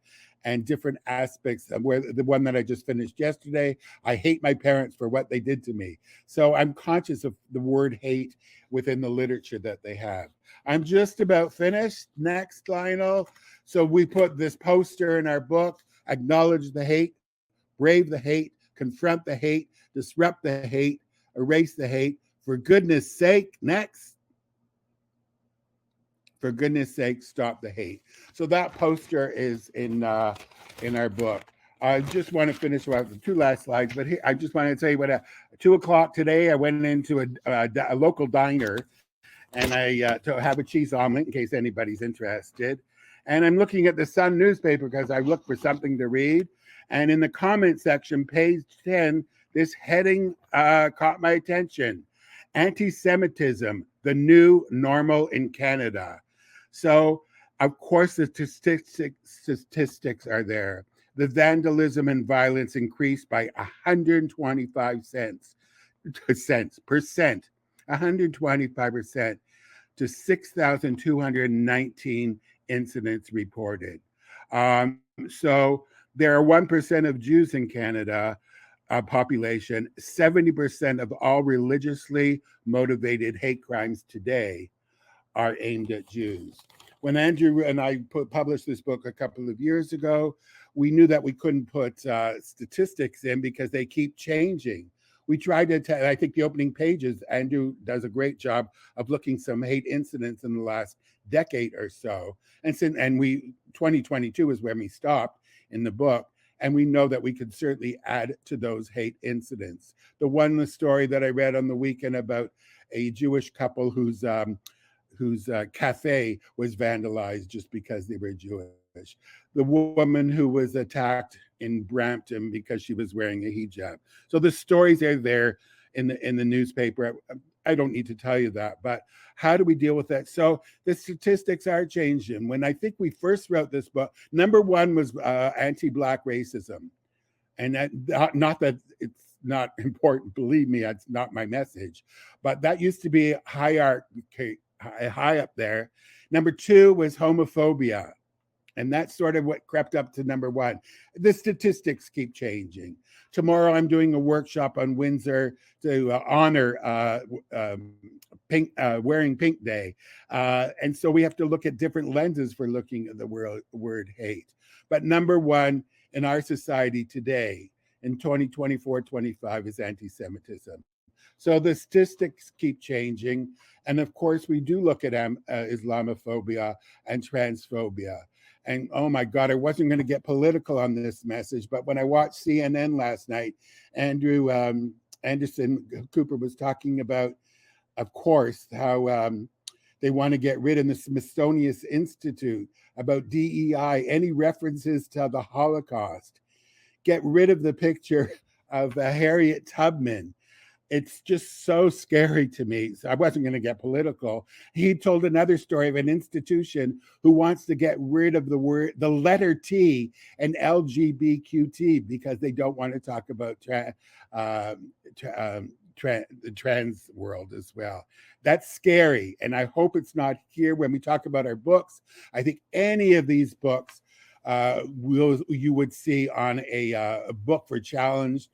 and different aspects of where the one that I just finished yesterday, I hate my parents for what they did to me. So I'm conscious of the word hate within the literature that they have. I'm just about finished. Next, Lionel. So we put this poster in our book, acknowledge the hate, brave the hate, confront the hate, disrupt the hate, erase the hate. For goodness sake, next. For goodness sake, stop the hate. So that poster is in our book. I just want to finish with the two last slides, but here, I just want to tell you what, at 2 o'clock today, I went into a local diner, and I to have a cheese omelet in case anybody's interested. And I'm looking at the Sun newspaper because I looked for something to read. And in the comment section, page 10, this heading caught my attention. Anti-Semitism, the new normal in Canada. So, of course, the statistics are there. The vandalism and violence increased by 125% to 6,219 incidents reported. So there are 1% of Jews in Canada population. 70% of all religiously motivated hate crimes today are aimed at Jews. When Andrew and I published this book a couple of years ago, we knew that we couldn't put statistics in because they keep changing. We tried to, I think the opening pages, Andrew does a great job of looking some hate incidents in the last decade or so. And 2022 is when we stopped in the book. And we know that we could certainly add to those hate incidents. The story that I read on the weekend about a Jewish couple whose cafe was vandalized just because they were Jewish. The woman who was attacked in Brampton because she was wearing a hijab. So the stories are there in the newspaper. I don't need to tell you that, but how do we deal with that? So the statistics are changing. When I think we first wrote this book, number one was anti-Black racism. And that, not that it's not important, believe me, it's not my message, but that used to be high up there. Number two was homophobia. And that's sort of what crept up to number one. The statistics keep changing. Tomorrow, I'm doing a workshop on Windsor to honor Wearing Pink Day. And so we have to look at different lenses for looking at the word hate. But number one in our society today, in 2024-25, is anti-Semitism. So the statistics keep changing. And of course, we do look at Islamophobia and transphobia. And oh my God, I wasn't going to get political on this message, but when I watched CNN last night, Andrew Anderson Cooper was talking about, of course, how they want to get rid of the Smithsonian Institute about DEI, any references to the Holocaust, get rid of the picture of Harriet Tubman. It's just so scary to me. So I wasn't going to get political. He told another story of an institution who wants to get rid of the letter T and LGBTQT because they don't want to talk about the trans world as well. That's scary. And I hope it's not here when we talk about our books. I think any of these books you would see on a book for challenge.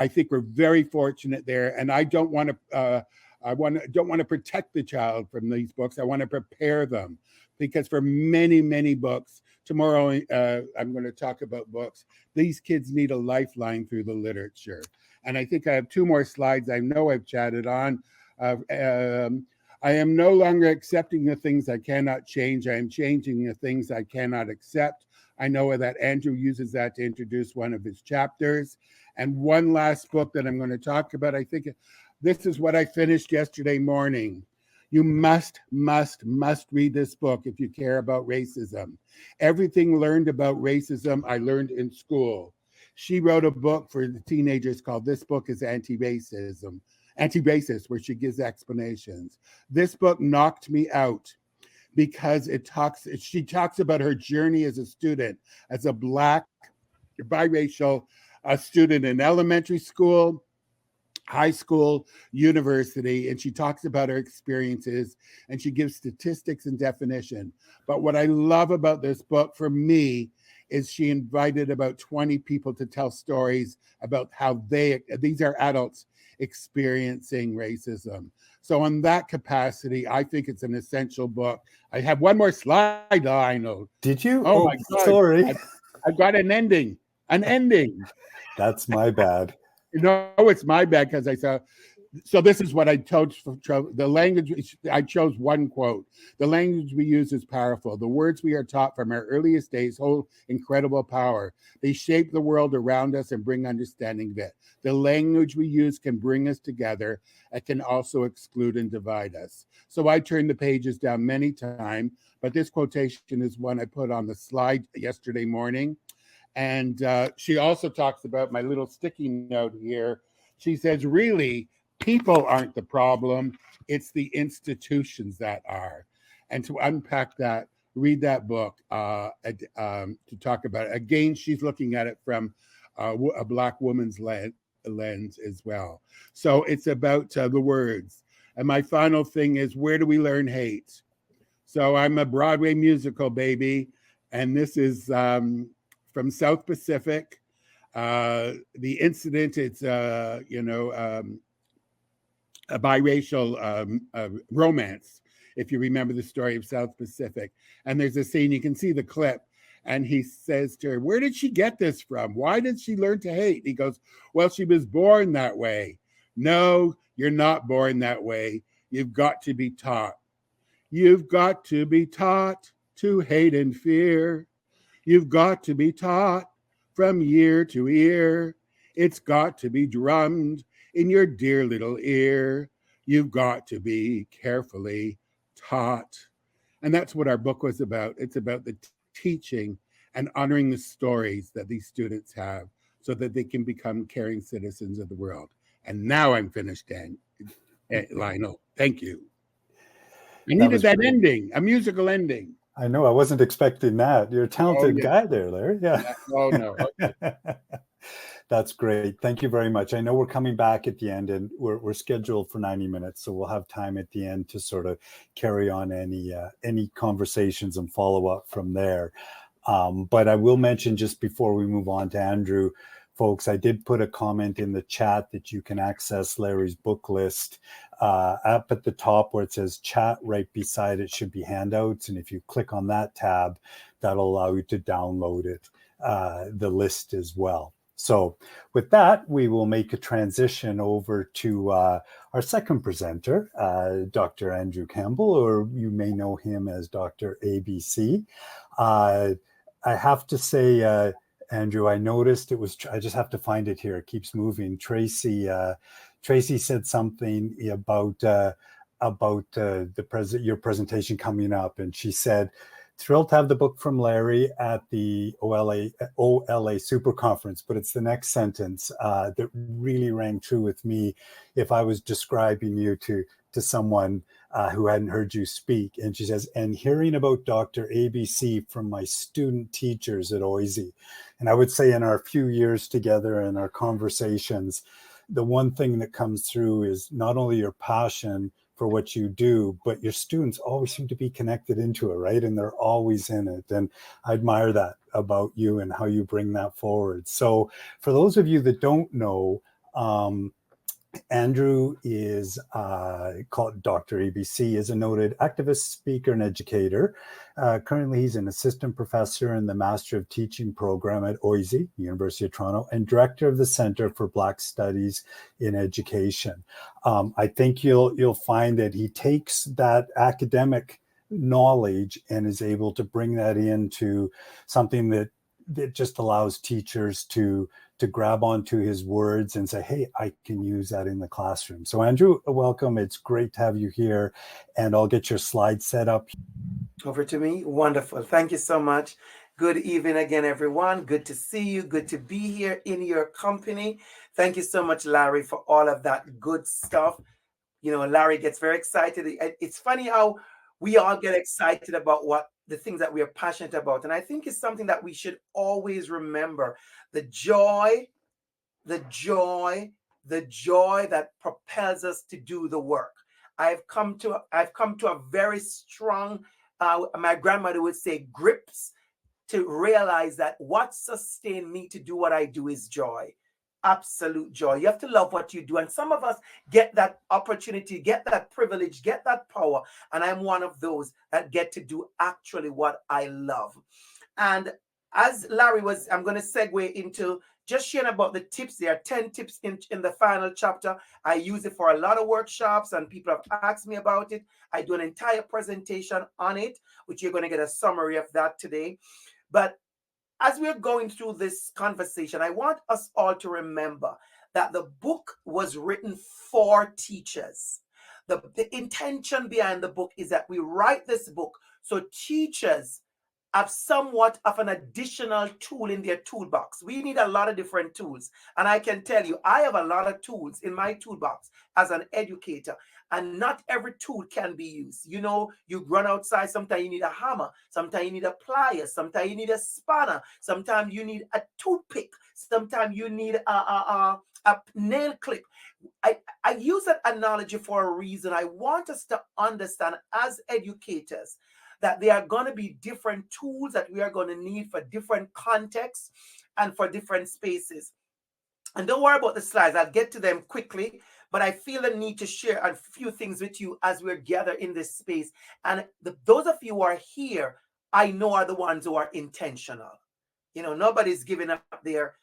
I think we're very fortunate there, and I don't want to protect the child from these books. I want to prepare them, because for many, many books, tomorrow I'm going to talk about books. These kids need a lifeline through the literature. And I think I have two more slides. I know I've chatted on. I am no longer accepting the things I cannot change. I am changing the things I cannot accept. I know that Andrew uses that to introduce one of his chapters. And one last book that I'm going to talk about, I think this is what I finished yesterday morning. You must read this book if you care about racism. Everything learned about racism, I learned in school. She wrote a book for the teenagers called This Book is Anti-Racist, where she gives explanations. This book knocked me out because she talks about her journey as a student, as a Black, biracial student in elementary school, high school, university, and she talks about her experiences, and she gives statistics and definition. But what I love about this book for me is she invited about 20 people to tell stories about how these are adults experiencing racism. So in that capacity, I think it's an essential book. I have one more slide, Lionel. Did you? Oh my God. Sorry. I've got an ending. That's my bad. It's my bad because I saw. So this is what I told the language. I chose one quote. The language we use is powerful. The words we are taught from our earliest days hold incredible power. They shape the world around us and bring understanding of it. The language we use can bring us together. It can also exclude and divide us. So I turned the pages down many times, but this quotation is one I put on the slide yesterday morning. And she also talks about my little sticky note here. She says, really, people aren't the problem. It's the institutions that are. And to unpack that, read that book to talk about it. Again, she's looking at it from a Black woman's lens as well. So it's about the words. And my final thing is, where do we learn hate? So I'm a Broadway musical baby. And this is from South Pacific. The incident, it's, a biracial romance, if you remember the story of South Pacific. And there's a scene, you can see the clip, and he says to her, where did she get this from? Why did she learn to hate? He goes, well, she was born that way. No, you're not born that way. You've got to be taught. You've got to be taught to hate and fear. You've got to be taught from year to ear. It's got to be drummed in your dear little ear. You've got to be carefully taught. And that's what our book was about. It's about the teaching and honoring the stories that these students have so that they can become caring citizens of the world. And now I'm finished, Dan. Lionel. Thank you. I That needed was that great. ending, a musical ending. I know, I wasn't expecting that. You're a talented yeah. guy there, Larry. Yeah. Oh, no. Okay. That's great. Thank you very much. I know we're coming back at the end, and we're scheduled for 90 minutes, so we'll have time at the end to sort of carry on any conversations and follow up from there. But I will mention, just before we move on to Andrew, folks, I did put a comment in the chat that you can access Larry's book list. Up at the top where it says chat, right beside it should be handouts. And if you click on that tab, that'll allow you to download it, the list as well. So with that, we will make a transition over to our second presenter, Dr. Andrew Campbell, or you may know him as Dr. ABC. I have to say, Andrew, I noticed it was, I just have to find it here. It keeps moving. Tracy said something about your presentation coming up, and she said, thrilled to have the book from Larry at the OLA Super Conference, but it's the next sentence that really rang true with me if I was describing you to someone who hadn't heard you speak. And she says, and hearing about Dr. ABC from my student teachers at OISE. And I would say in our few years together and our conversations, the one thing that comes through is not only your passion for what you do, but your students always seem to be connected into it, right? And they're always in it. And I admire that about you and how you bring that forward. So for those of you that don't know, Andrew is called Dr. ABC, is a noted activist, speaker, and educator. Currently, he's an assistant professor in the Master of Teaching program at OISE, University of Toronto, and director of the Center for Black Studies in Education. I think you'll find that he takes that academic knowledge and is able to bring that into something that just allows teachers to grab onto his words and say, hey, I can use that in the classroom. So Andrew, welcome. It's great to have you here, and I'll get your slide set up. Over to me. Wonderful. Thank you so much. Good evening again, everyone. Good to see you. Good to be here in your company. Thank you so much, Larry, for all of that good stuff. You know, Larry gets very excited. It's funny how we all get excited about the things that we are passionate about. And I think it's something that we should always remember. The joy that propels us to do the work. I've come to a very strong, my grandmother would say, grips, to realize that what sustained me to do what I do is joy. Absolute joy. You have to love what you do. And some of us get that opportunity, get that privilege, get that power. And I'm one of those that get to do actually what I love. And as Larry was, I'm going to segue into just sharing about the tips. There are 10 tips in the final chapter. I use it for a lot of workshops, and people have asked me about it. I do an entire presentation on it, which you're going to get a summary of that today. But as we're going through this conversation, I want us all to remember that the book was written for teachers. The intention behind the book is that we write this book so teachers have somewhat of an additional tool in their toolbox. We need a lot of different tools. And I can tell you, I have a lot of tools in my toolbox as an educator, and not every tool can be used. You know, you run outside, sometimes you need a hammer, sometimes you need a pliers, sometimes you need a spanner, sometimes you need a toothpick, sometimes you need a nail clip. I use that analogy for a reason. I want us to understand as educators that there are going to be different tools that we are going to need for different contexts and for different spaces. And don't worry about the slides. I'll get to them quickly, but I feel the need to share a few things with you as we're gathered in this space. And those of you who are here, I know are the ones who are intentional. You know, nobody's giving up there,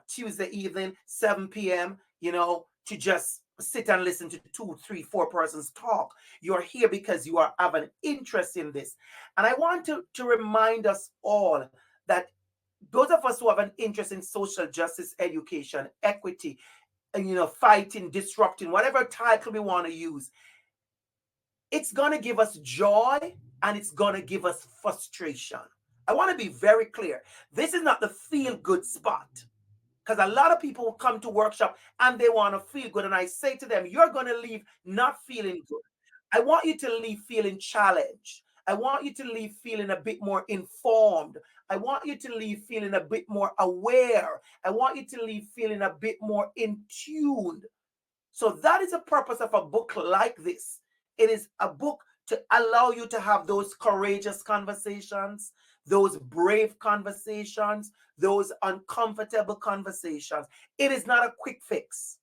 Tuesday evening, 7 p.m., to just sit and listen to 2, 3, 4 persons talk. You're here because you have an interest in this. And I want to remind us all that those of us who have an interest in social justice, education, equity, and, fighting, disrupting, whatever title we want to use, it's going to give us joy and it's going to give us frustration. I want to be very clear. This is not the feel-good spot. Because a lot of people come to workshop and they want to feel good. And I say to them, you're going to leave not feeling good. I want you to leave feeling challenged. I want you to leave feeling a bit more informed. I want you to leave feeling a bit more aware. I want you to leave feeling a bit more in tune. So that is the purpose of a book like this. It is a book to allow you to have those courageous conversations, those brave conversations, those uncomfortable conversations. It is not a quick fix.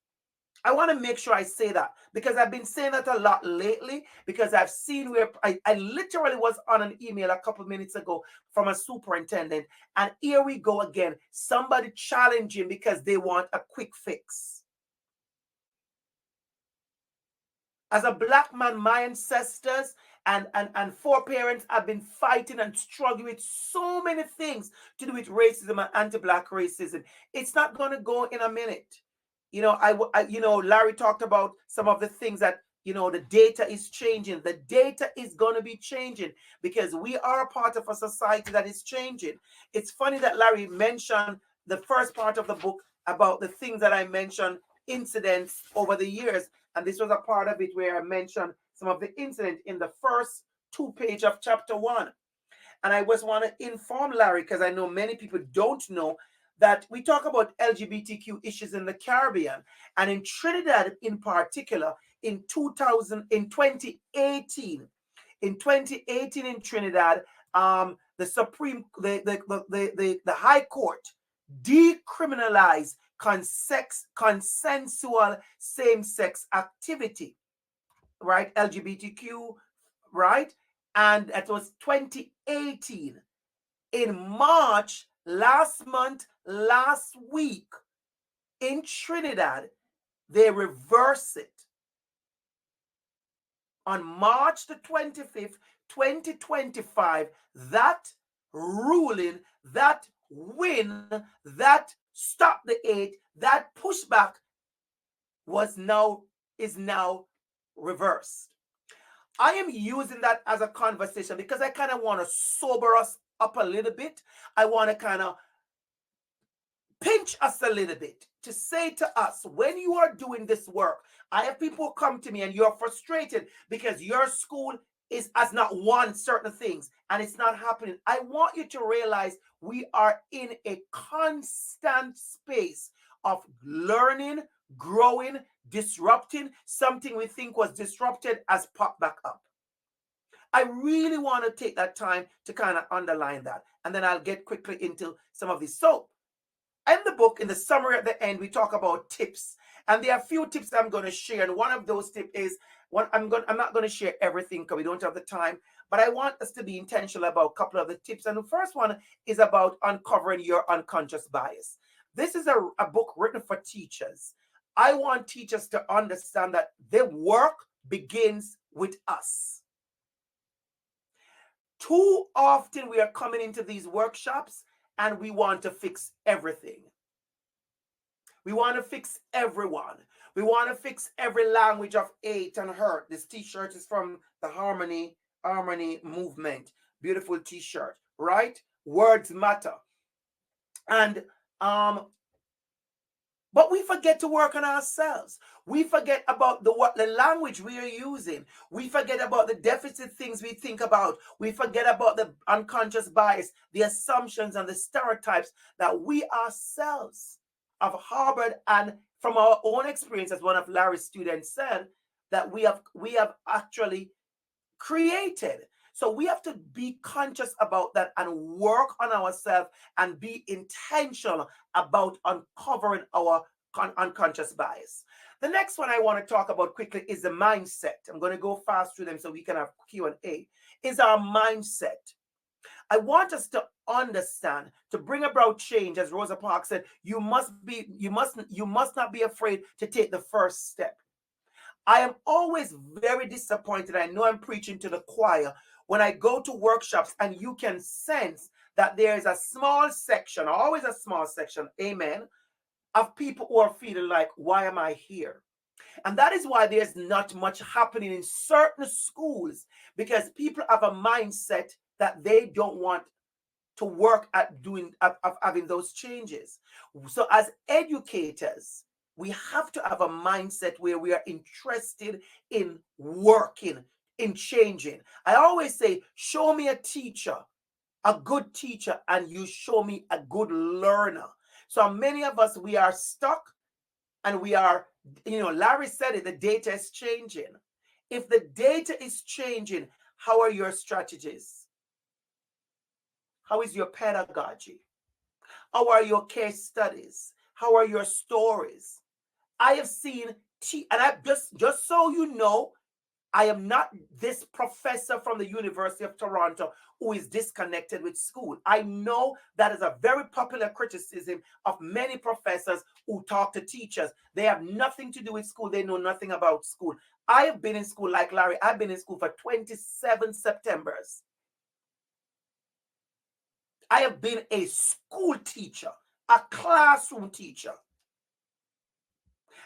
I want to make sure I say that, because I've been saying that a lot lately, because I've seen where I literally was on an email a couple minutes ago from a superintendent, and here we go again. Somebody challenging because they want a quick fix. As a Black man, my ancestors and foreparents have been fighting and struggling with so many things to do with racism and anti-Black racism. It's not going to go in a minute. You know, Larry talked about some of the things that, you know, the data is changing. The data is going to be changing because we are a part of a society that is changing. It's funny that Larry mentioned the first part of the book about the things that I mentioned, incidents over the years. And this was a part of it where I mentioned some of the incidents in the first 2 pages of chapter 1. And I just want to inform Larry, because I know many people don't know, that we talk about LGBTQ issues in the Caribbean and in Trinidad in particular. In 2018 in Trinidad, the High Court decriminalized consensual same-sex activity, right? LGBTQ, right? And it was 2018. In March, last week, in Trinidad, they reversed it. On March the 25th, 2025, that ruling, that win, that stop the hate, that pushback is now reversed. I am using that as a conversation because I kind of want to sober us up a little bit. I want to kind of pinch us a little bit to say to us, when you are doing this work, I have people come to me and you're frustrated because your school has not won certain things and it's not happening. I want you to realize we are in a constant space of learning, growing, disrupting. Something we think was disrupted has popped back up. I really want to take that time to kind of underline that. And then I'll get quickly into some of these. So in the book, in the summary at the end, we talk about tips. And there are a few tips I'm going to share. And one of those tips is, I'm not going to share everything because we don't have the time. But I want us to be intentional about a couple of the tips. And the first one is about uncovering your unconscious bias. This is a book written for teachers. I want teachers to understand that their work begins with us. Too often we are coming into these workshops and we want to fix everything. We want to fix everyone. We want to fix every language of hate and hurt. This t-shirt is from the Harmony movement. Beautiful t-shirt, right? Words matter. And but we forget to work on ourselves. We forget about the language we are using. We forget about the deficit things we think about. We forget about the unconscious bias, the assumptions and the stereotypes that we ourselves have harbored, and from our own experience, as one of Larry's students said, that we have actually created. So we have to be conscious about that and work on ourselves and be intentional about uncovering our unconscious bias. The next one I want to talk about quickly is the mindset. I'm going to go fast through them so we can have Q&A. Is our mindset. I want us to understand, to bring about change, as Rosa Parks said, you must not be afraid to take the first step. I am always very disappointed. I know I'm preaching to the choir when I go to workshops and you can sense that there is a small section, always a small section, amen, of people who are feeling like, why am I here? And that is why there's not much happening in certain schools, because people have a mindset that they don't want to work at doing of having those changes. So as educators, we have to have a mindset where we are interested in working, in changing. I always say, show me a teacher, a good teacher, and you show me a good learner. So many of us, we are stuck and we are, Larry said it, the data is changing. If the data is changing, how are your strategies? How is your pedagogy? How are your case studies? How are your stories? I have seen, and I just so you know, I am not this professor from the University of Toronto who is disconnected with school. I know that is a very popular criticism of many professors who talk to teachers. They have nothing to do with school. They know nothing about school. I have been in school like Larry. I've been in school for 27 Septembers. I have been a school teacher, a classroom teacher.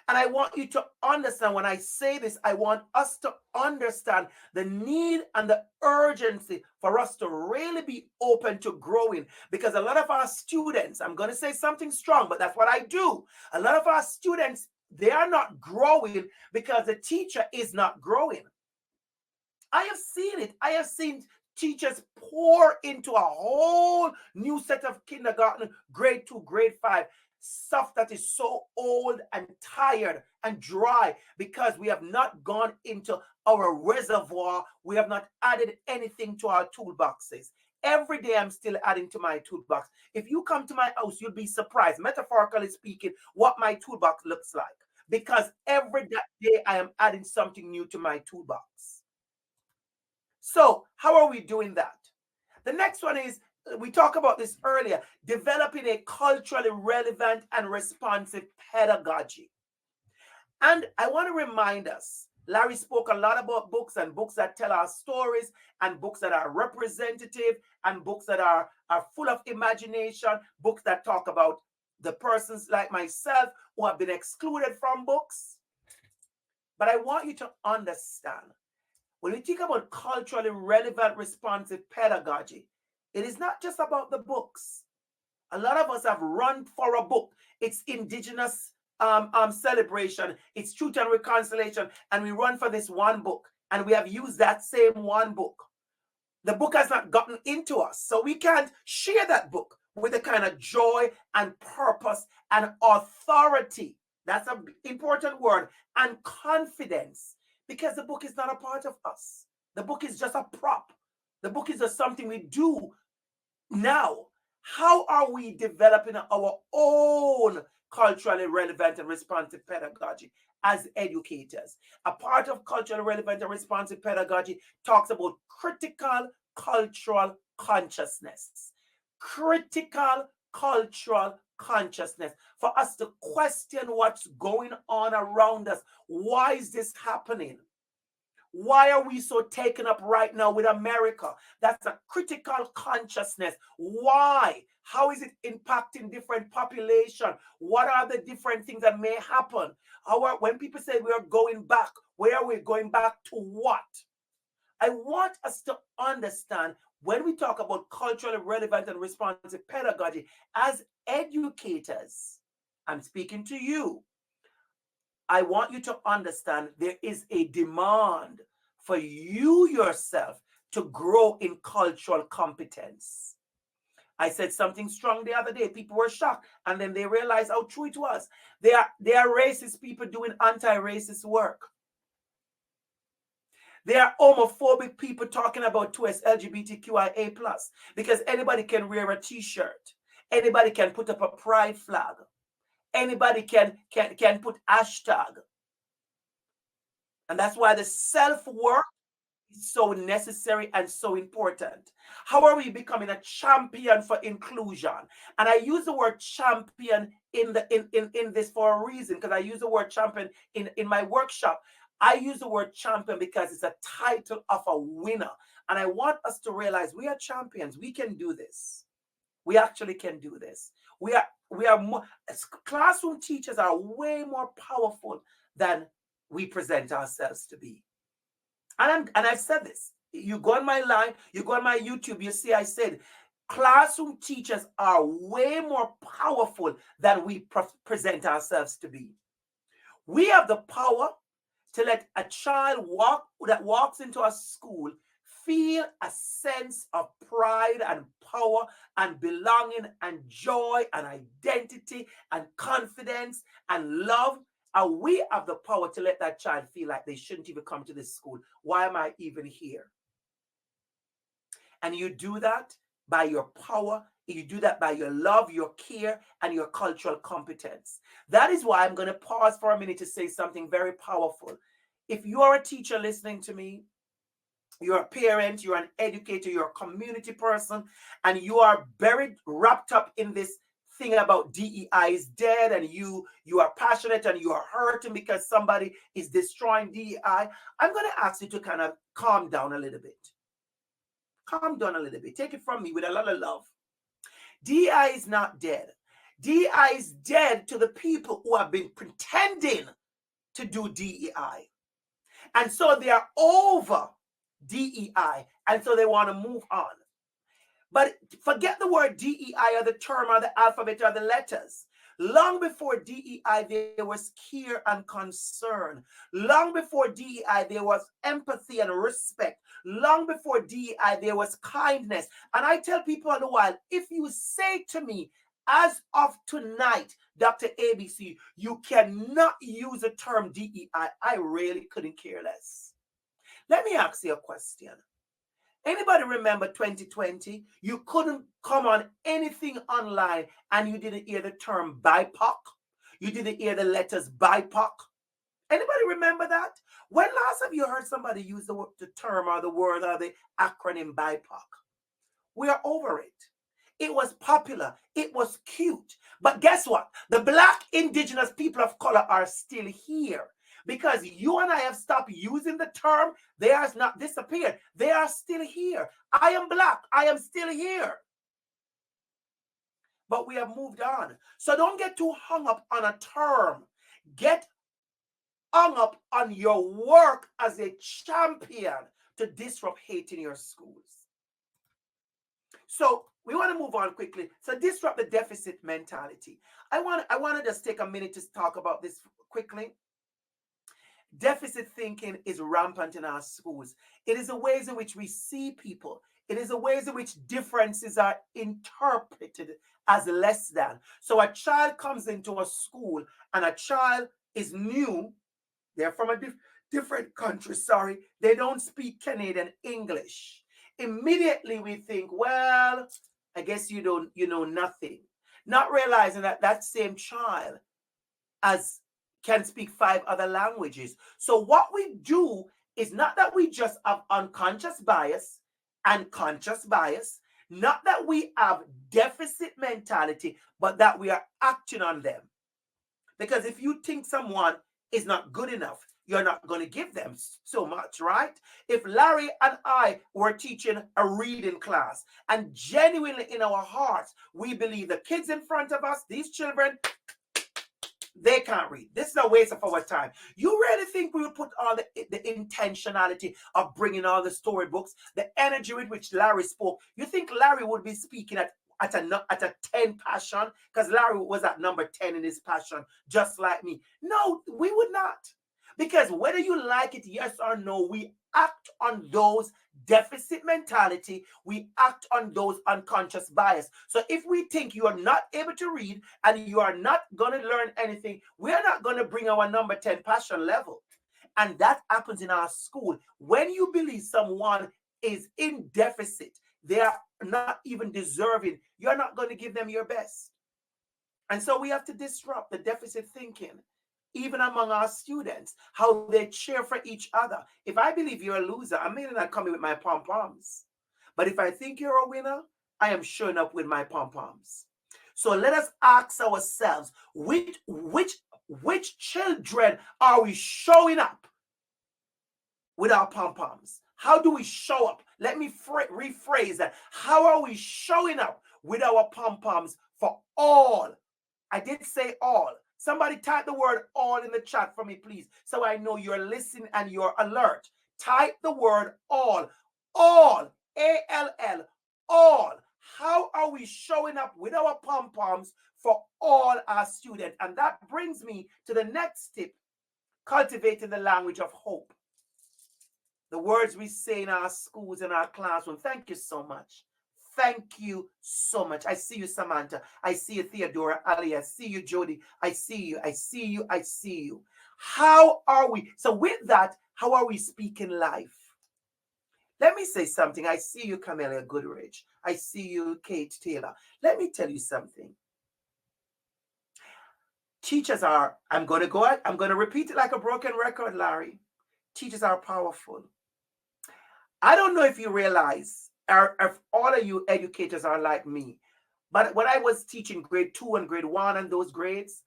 And I want you to understand, when I say this, I want us to understand the need and the urgency for us to really be open to growing. Because a lot of our students, I'm going to say something strong, but that's what I do. A lot of our students, they are not growing because the teacher is not growing. I have seen it. I have seen teachers pour into a whole new set of kindergarten, grade 2, grade 5, stuff that is so old and tired and dry because we have not gone into our reservoir. We have not added anything to our toolboxes. Every day I'm still adding to my toolbox. If you come to my house, you'll be surprised, metaphorically speaking, what my toolbox looks like. Because every day I am adding something new to my toolbox. So how are we doing that? The next one is, we talked about this earlier, developing a culturally relevant and responsive pedagogy. And I want to remind us, Larry spoke a lot about books and books that tell our stories and books that are representative and books that are full of imagination, books that talk about the persons like myself who have been excluded from books. But I want you to understand, when we think about culturally relevant, responsive pedagogy, it is not just about the books. A lot of us have run for a book. It's Indigenous celebration. It's Truth and Reconciliation. And we run for this one book. And we have used that same one book. The book has not gotten into us. So we can't share that book with the kind of joy and purpose and authority. That's an important word. And confidence. Because the book is not a part of us. The book is just a prop. The book is just something we do. Now, how are we developing our own culturally relevant and responsive pedagogy as educators? A part of culturally relevant and responsive pedagogy talks about critical cultural consciousness. Critical cultural consciousness, for us to question what's going on around us. Why is this happening? Why are we so taken up right now with America? That's a critical consciousness. Why? How is it impacting different population? What are the different things that may happen? When people say we are going back, where are we going back to what? I want us to understand, when we talk about culturally relevant and responsive pedagogy, as educators, I'm speaking to you. I want you to understand there is a demand for you yourself to grow in cultural competence. I said something strong the other day. People were shocked, and then they realized how true it was. They are racist people doing anti-racist work. There are homophobic people talking about 2S LGBTQIA+, because anybody can wear a t-shirt. Anybody can put up a pride flag. Anybody can put hashtag. And that's why the self-work is so necessary and so important. How are we becoming a champion for inclusion? And I use the word champion in this for a reason, because I use the word champion in my workshop. I use the word champion because it's a title of a winner. And I want us to realize we are champions. We can do this. We actually can do this. We are more, classroom teachers are way more powerful than we present ourselves to be. And I've said this. You go on my line, you go on my YouTube, you see I said, Classroom teachers are way more powerful than we present ourselves to be. We have the power to let a child that walks into a school feel a sense of pride and power and belonging and joy and identity and confidence and love. And we have the power to let that child feel like they shouldn't even come to this school. Why am I even here? And you do that by your power. You do that by your love, your care, and your cultural competence. That is why I'm going to pause for a minute to say something very powerful. If you are a teacher listening to me, you're a parent, you're an educator, you're a community person, and you are very wrapped up in this thing about DEI is dead, and you are passionate and you are hurting because somebody is destroying DEI, I'm going to ask you to kind of calm down a little bit. Calm down a little bit. Take it from me with a lot of love. DEI is not dead. DEI is dead to the people who have been pretending to do DEI. And so they are over DEI. And so they want to move on. But forget the word DEI or the term or the alphabet or the letters. Long before DEI, there was care and concern. Long before DEI, there was empathy and respect. Long before DEI, there was kindness. And I tell people all the while, if you say to me, as of tonight, Dr. ABC, you cannot use the term DEI, I really couldn't care less. Let me ask you a question. Anybody remember 2020? You couldn't come on anything online and you didn't hear the term BIPOC. You didn't hear the letters BIPOC. Anybody remember that? When last have you heard somebody use the term or the word or the acronym BIPOC? We are over it. It was popular. It was cute. But guess what? The Black indigenous people of color are still here. Because you and I have stopped using the term, they are not disappeared. They are still here. I am Black. I am still here. But we have moved on. So don't get too hung up on a term. Get hung up on your work as a champion to disrupt hate in your schools. So we want to move on quickly. So disrupt the deficit mentality. I want to just take a minute to talk about this quickly. Deficit thinking is rampant in our schools. It is the ways in which we see people. It is the ways in which differences are interpreted as less than. So a child comes into a school and a child is new. They're from a different country, sorry. They don't speak Canadian English. Immediately we think, well, I guess you know nothing. Not realizing that that same child can speak 5 other languages. So what we do is not that we just have unconscious bias and conscious bias, not that we have deficit mentality, but that we are acting on them. Because if you think someone is not good enough, you're not going to give them so much, right? If Larry and I were teaching a reading class and genuinely in our hearts, we believe the kids in front of us, these children, they can't read. This is a waste of our time. You really think we would put all the intentionality of bringing all the storybooks, the energy with which Larry spoke? You think Larry would be speaking at a 10 passion? Because Larry was at number 10 in his passion, just like me. No, we would not. Because whether you like it, yes or no, we act on those deficit mentality. We act on those unconscious bias. So if we think you are not able to read and you are not going to learn anything, we are not going to bring our number 10 passion level. And that happens in our school. When you believe someone is in deficit, they are not even deserving, you're not going to give them your best. And so we have to disrupt the deficit thinking. Even among our students, how they cheer for each other. If I believe you're a loser, I may not come in with my pom-poms. But if I think you're a winner, I am showing up with my pom-poms. So let us ask ourselves, which children are we showing up with our pom-poms? How do we show up? Let me rephrase that. How are we showing up with our pom-poms for all? I did say all. Somebody type the word all in the chat for me, please, so I know you're listening and you're alert. Type the word all, A-L-L, all. How are we showing up with our pom-poms for all our students? And that brings me to the next tip, cultivating the language of hope. The words we say in our schools and our classroom. Thank you so much. Thank you so much. I see you, Samantha. I see you, Theodora, Ali. I see you, Jody. I see you. I see you. I see you. How are we? So with that, how are we speaking life? Let me say something. I see you, Camelia Goodrich. I see you, Kate Taylor. Let me tell you something. Teachers are, I'm going to repeat it like a broken record, Larry. Teachers are powerful. I don't know if you realize, or if all of you educators are like me, but when I was teaching grade 2 and grade 1 and those grades,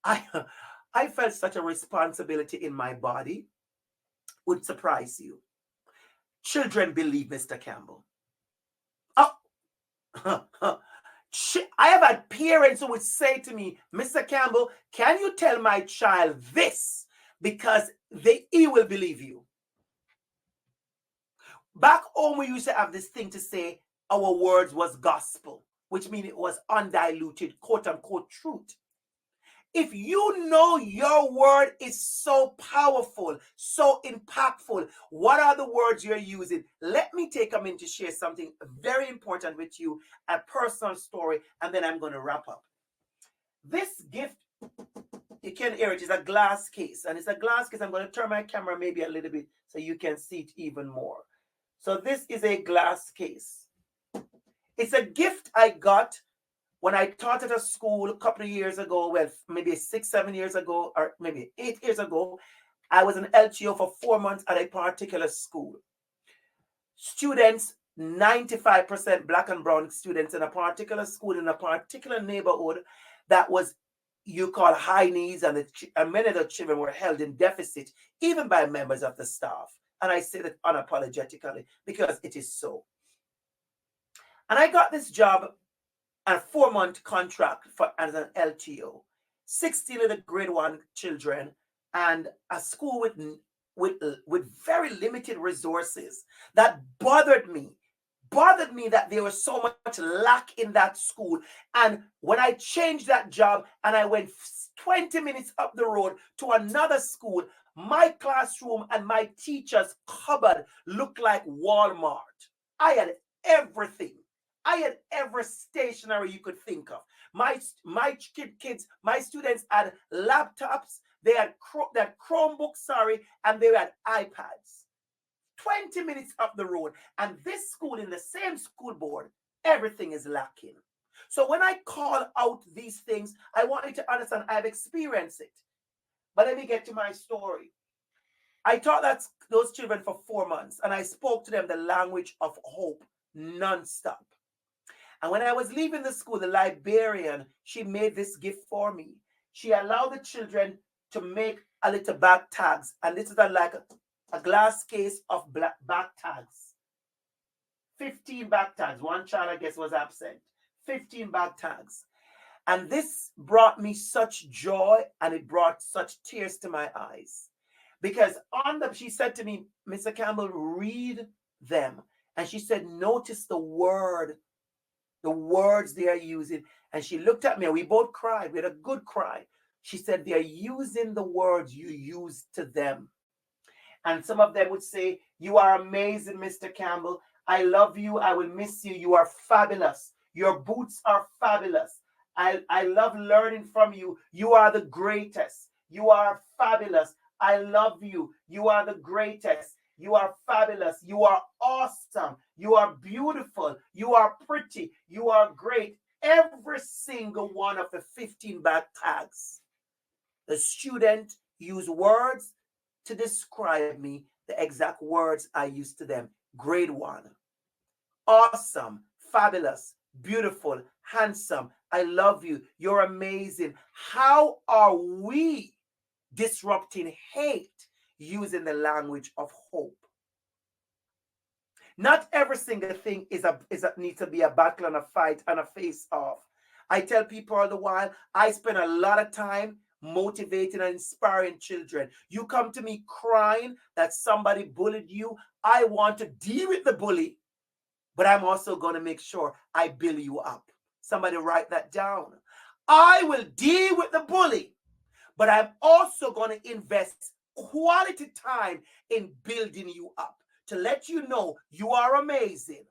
I felt such a responsibility in my body. Would surprise you. Children believe Mr. Campbell. Oh, I have had parents who would say to me, Mr. Campbell, can you tell my child this? Because he will believe you. Back home, we used to have this thing to say our words was gospel, which means it was undiluted, quote unquote, truth. If you know your word is so powerful, so impactful, what are the words you're using? Let me take a minute to share something very important with you, a personal story, and then I'm going to wrap up. This gift, you can hear it, is a glass case, and it's a glass case. I'm going to turn my camera maybe a little bit so you can see it even more. So this is a glass case. It's a gift I got when I taught at a school a couple of years ago, well, maybe 6-7 years ago, or maybe 8 years ago. I was an LTO for 4 months at a particular school. Students, 95% black and brown students in a particular school in a particular neighborhood that was, you call high needs, and many of the children were held in deficit, even by members of the staff. And I say that unapologetically because it is so. And I got this job, a 4-month contract as an LTO, 16 of the grade 1 children, and a school with very limited resources. That bothered me that there was so much lack in that school. And when I changed that job and I went 20 minutes up the road to another school, my classroom and my teacher's cupboard looked like Walmart. I had everything. I had every stationery you could think of. My students had laptops, they had Chromebooks, and they had iPads. 20 minutes up the road. And this school, in the same school board, everything is lacking. So when I call out these things, I want you to understand I've experienced it. But let me get to my story. I taught those children for 4 months, and I spoke to them the language of hope nonstop. And when I was leaving the school, the librarian, she made this gift for me. She allowed the children to make a little back tags. And this is like a glass case of back tags. 15 back tags. One child, I guess, was absent. 15 back tags. And this brought me such joy, and it brought such tears to my eyes. Because she said to me, Mr. Campbell, read them. And she said, notice the words they are using. And she looked at me, and we both cried. We had a good cry. She said, they are using the words you use to them. And some of them would say, you are amazing, Mr. Campbell. I love you. I will miss you. You are fabulous. Your boots are fabulous. I love learning from you. You are the greatest. You are fabulous. I love you. You are the greatest. You are fabulous. You are awesome. You are beautiful. You are pretty. You are great. Every single one of the 15 back tags. The student used words to describe me, the exact words I used to them. Grade 1. Awesome, fabulous, beautiful, handsome. I love you. You're amazing. How are we disrupting hate using the language of hope? Not every single thing needs to be a battle and a fight and a face-off. I tell people all the while, I spend a lot of time motivating and inspiring children. You come to me crying that somebody bullied you. I want to deal with the bully, but I'm also going to make sure I build you up. Somebody write that down. I will deal with the bully, but I'm also going to invest quality time in building you up to let you know you are amazing.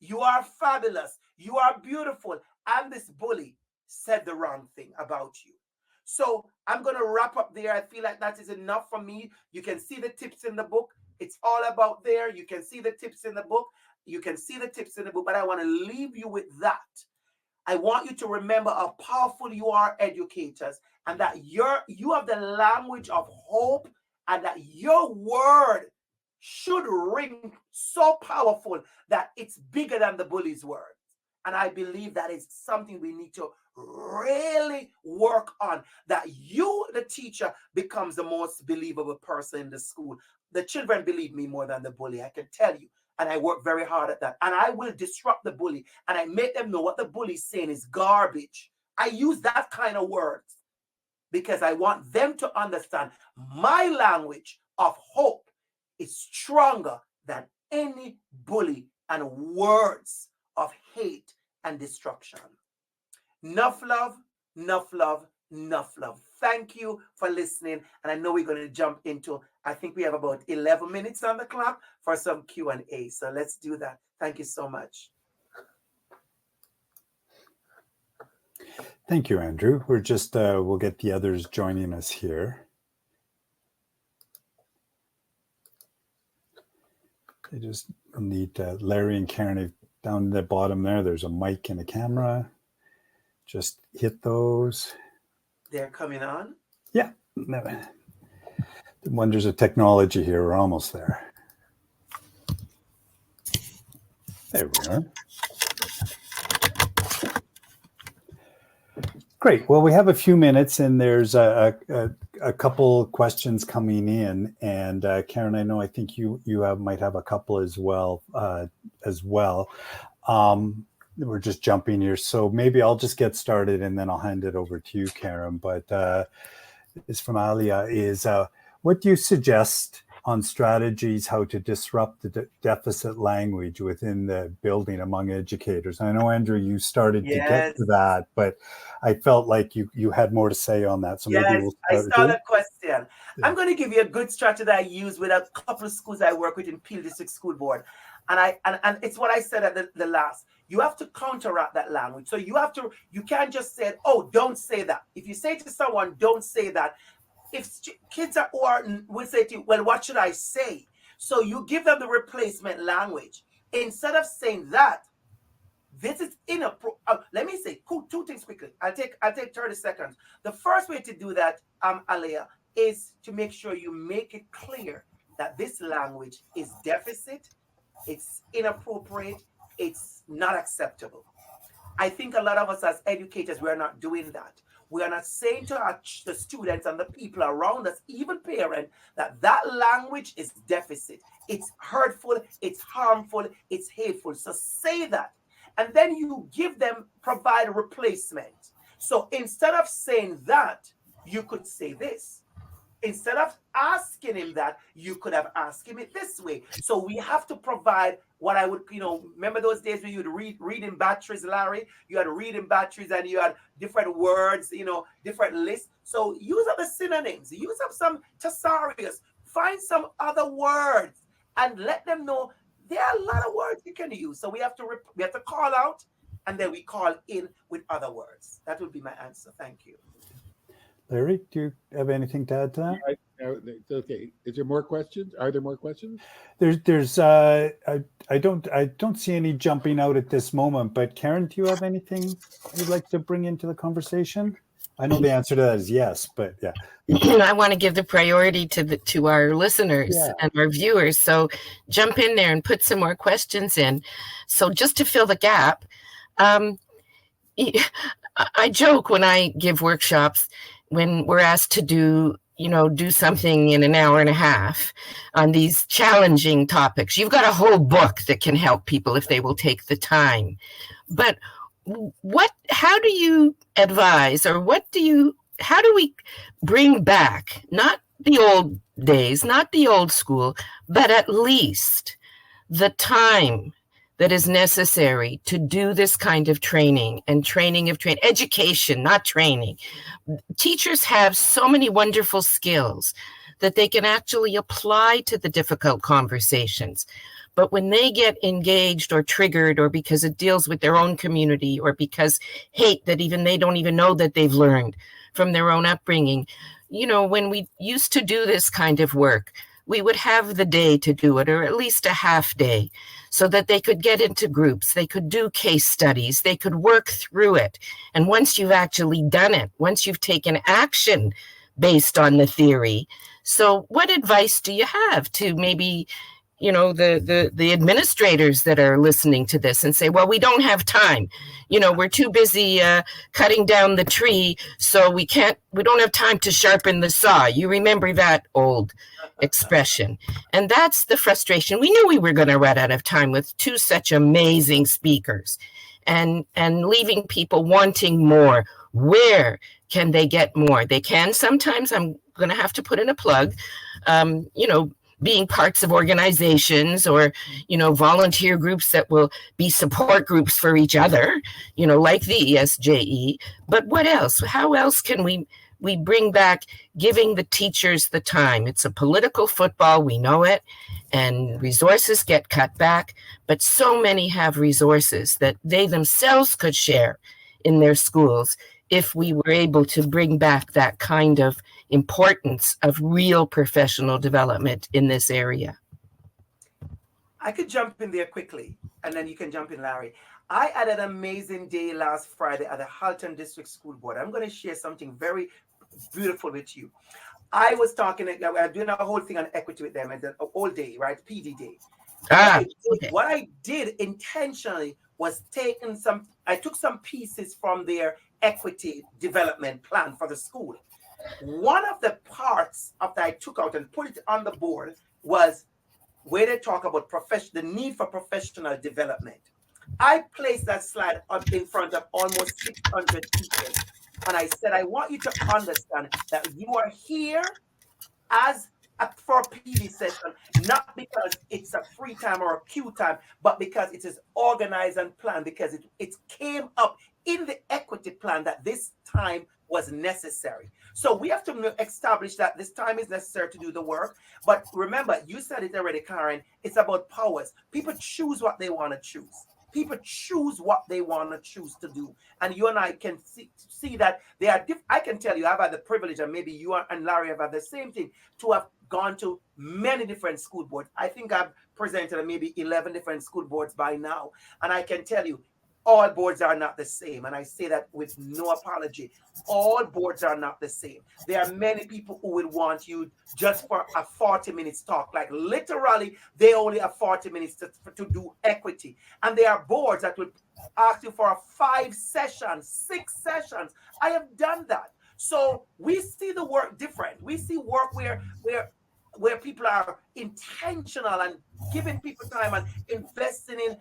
You are fabulous. You are beautiful. And this bully said the wrong thing about you. So I'm going to wrap up there. I feel like that is enough for me. You can see the tips in the book. It's all about there. You can see the tips in the book. You can see the tips in the book, but I want to leave you with that. I want you to remember how powerful you are, educators, and that you have the language of hope, and that your word should ring so powerful that it's bigger than the bully's word. And I believe that is something we need to really work on, that you, the teacher, becomes the most believable person in the school. The children believe me more than the bully, I can tell you. And I work very hard at that. And I will disrupt the bully. And I make them know what the bully is saying is garbage. I use that kind of words because I want them to understand my language of hope is stronger than any bully and words of hate and destruction. Enough love, enough love, enough love. Thank you for listening. And I know we're going to jump into, I think we have about 11 minutes on the clock for some Q&A. So let's do that. Thank you so much. Thank you, Andrew. We're just, we'll get the others joining us here. I just need Larry and Karen down the bottom there. There's a mic and a camera. Just hit those. They're coming on? Yeah. The wonders of technology here. We're almost there. There we are. Great. Well, we have a few minutes, and there's a couple questions coming in. And Karen, I think you might have a couple as well. We're just jumping here, so maybe I'll just get started, and then I'll hand it over to you, Karen. But it's from Alia. What do you suggest on strategies how to disrupt the deficit language within the building among educators? I know, Andrew, you started to get to that, but I felt like you had more to say on that. So maybe we'll start. I saw that question. Yeah. I'm going to give you a good strategy that I use with a couple of schools I work with in Peel District School Board. And it's what I said at the last. You have to counteract that language. So you can't just say, oh, don't say that. If you say to someone, don't say that, if kids will say to you, well, what should I say? So you give them the replacement language. Instead of saying that, this is inappropriate. Let me say two things quickly. I'll take 30 seconds. The first way to do that, Alea, is to make sure you make it clear that this language is deficit, it's inappropriate, it's not acceptable. I think a lot of us as educators, we're not doing that. We are not saying to the students and the people around us, even parents, that language is deficit. It's hurtful, it's harmful, it's hateful. So say that. And then you provide a replacement. So instead of saying that, you could say this. Instead of asking him that, you could have asked him it this way. So we have to provide what I would, remember those days when you would read in batteries, Larry? You had reading batteries and you had different words, different lists. So use up the synonyms, use up some thesaurus, find some other words and let them know there are a lot of words you can use. So we have to call out and then we call in with other words. That would be my answer. Thank you. Larry, do you have anything to add to that? It's okay. Is there more questions? Are there more questions? There's I don't see any jumping out at this moment, but Karen, do you have anything you'd like to bring into the conversation? I know the answer to that is yes, but yeah. I want to give the priority to our listeners and our viewers. So jump in there and put some more questions in. So just to fill the gap, I joke when I give workshops, when we're asked to do something in an hour and a half on these challenging topics. You've got a whole book that can help people if they will take the time. But how do you advise, or how do we bring back, not the old days, not the old school, but at least the time that is necessary to do this kind of training and education, not training. Teachers have so many wonderful skills that they can actually apply to the difficult conversations. But when they get engaged or triggered, or because it deals with their own community, or because hate that even they don't even know that they've learned from their own upbringing, when we used to do this kind of work, we would have the day to do it, or at least a half day, so that they could get into groups, they could do case studies, they could work through it. And once you've actually done it, once you've taken action based on the theory. So what advice do you have to maybe, the administrators that are listening to this and say, well, we don't have time. We're too busy cutting down the tree, so we don't have time to sharpen the saw. You remember that old expression. And that's the frustration. We knew we were going to run out of time with two such amazing speakers, and leaving people wanting more. Where can they get more? They can sometimes, I'm going to have to put in a plug, being parts of organizations, or, volunteer groups that will be support groups for each other, like the ESJE. But what else? How else can we bring back giving the teachers the time? It's a political football, we know it, and resources get cut back, but so many have resources that they themselves could share in their schools if we were able to bring back that kind of importance of real professional development in this area. I could jump in there quickly, and then you can jump in, Larry. I had an amazing day last Friday at the Halton District School Board. I'm going to share something very beautiful with you. I was talking, I'm doing a whole thing on equity with them, and all day, right? PD day. What I did intentionally was I took some pieces from their equity development plan for the school. One of the parts of that I took out and put it on the board was where they talk about the need for professional development. I placed that slide up in front of almost 600 teachers, and I said, I want you to understand that you are here for a PD session, not because it's a free time or a queue time, but because it is organized and planned, because it came up in the equity plan that this time was necessary. So we have to establish that this time is necessary to do the work. But remember, you said it already, Karen, it's about powers. People choose what they want to choose. People choose what they want to choose to do. And you and I can see that they are different. I can tell you, I've had the privilege, and maybe you and Larry have had the same thing, to have gone to many different school boards. I think I've presented at maybe 11 different school boards by now. And I can tell you, all boards are not the same. And I say that with no apology. All boards are not the same. There are many people who will want you just for a 40 minutes talk. Like literally, they only have 40 minutes to do equity. And there are boards that will ask you for 5 sessions, 6 sessions. I have done that. So we see the work different. We see work where people are intentional and giving people time and investing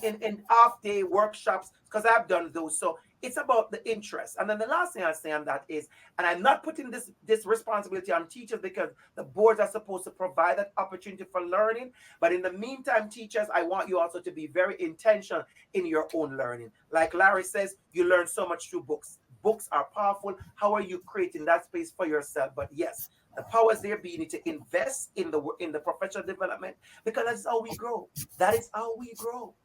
in half-day workshops, because I've done those. So it's about the interest. And then the last thing I say on that is, and I'm not putting this responsibility on teachers, because the boards are supposed to provide that opportunity for learning. But in the meantime, teachers, I want you also to be very intentional in your own learning. Like Larry says, you learn so much through books. Books are powerful. How are you creating that space for yourself? But yes, the powers there be, you need to invest in the professional development, because that's how we grow. That is how we grow.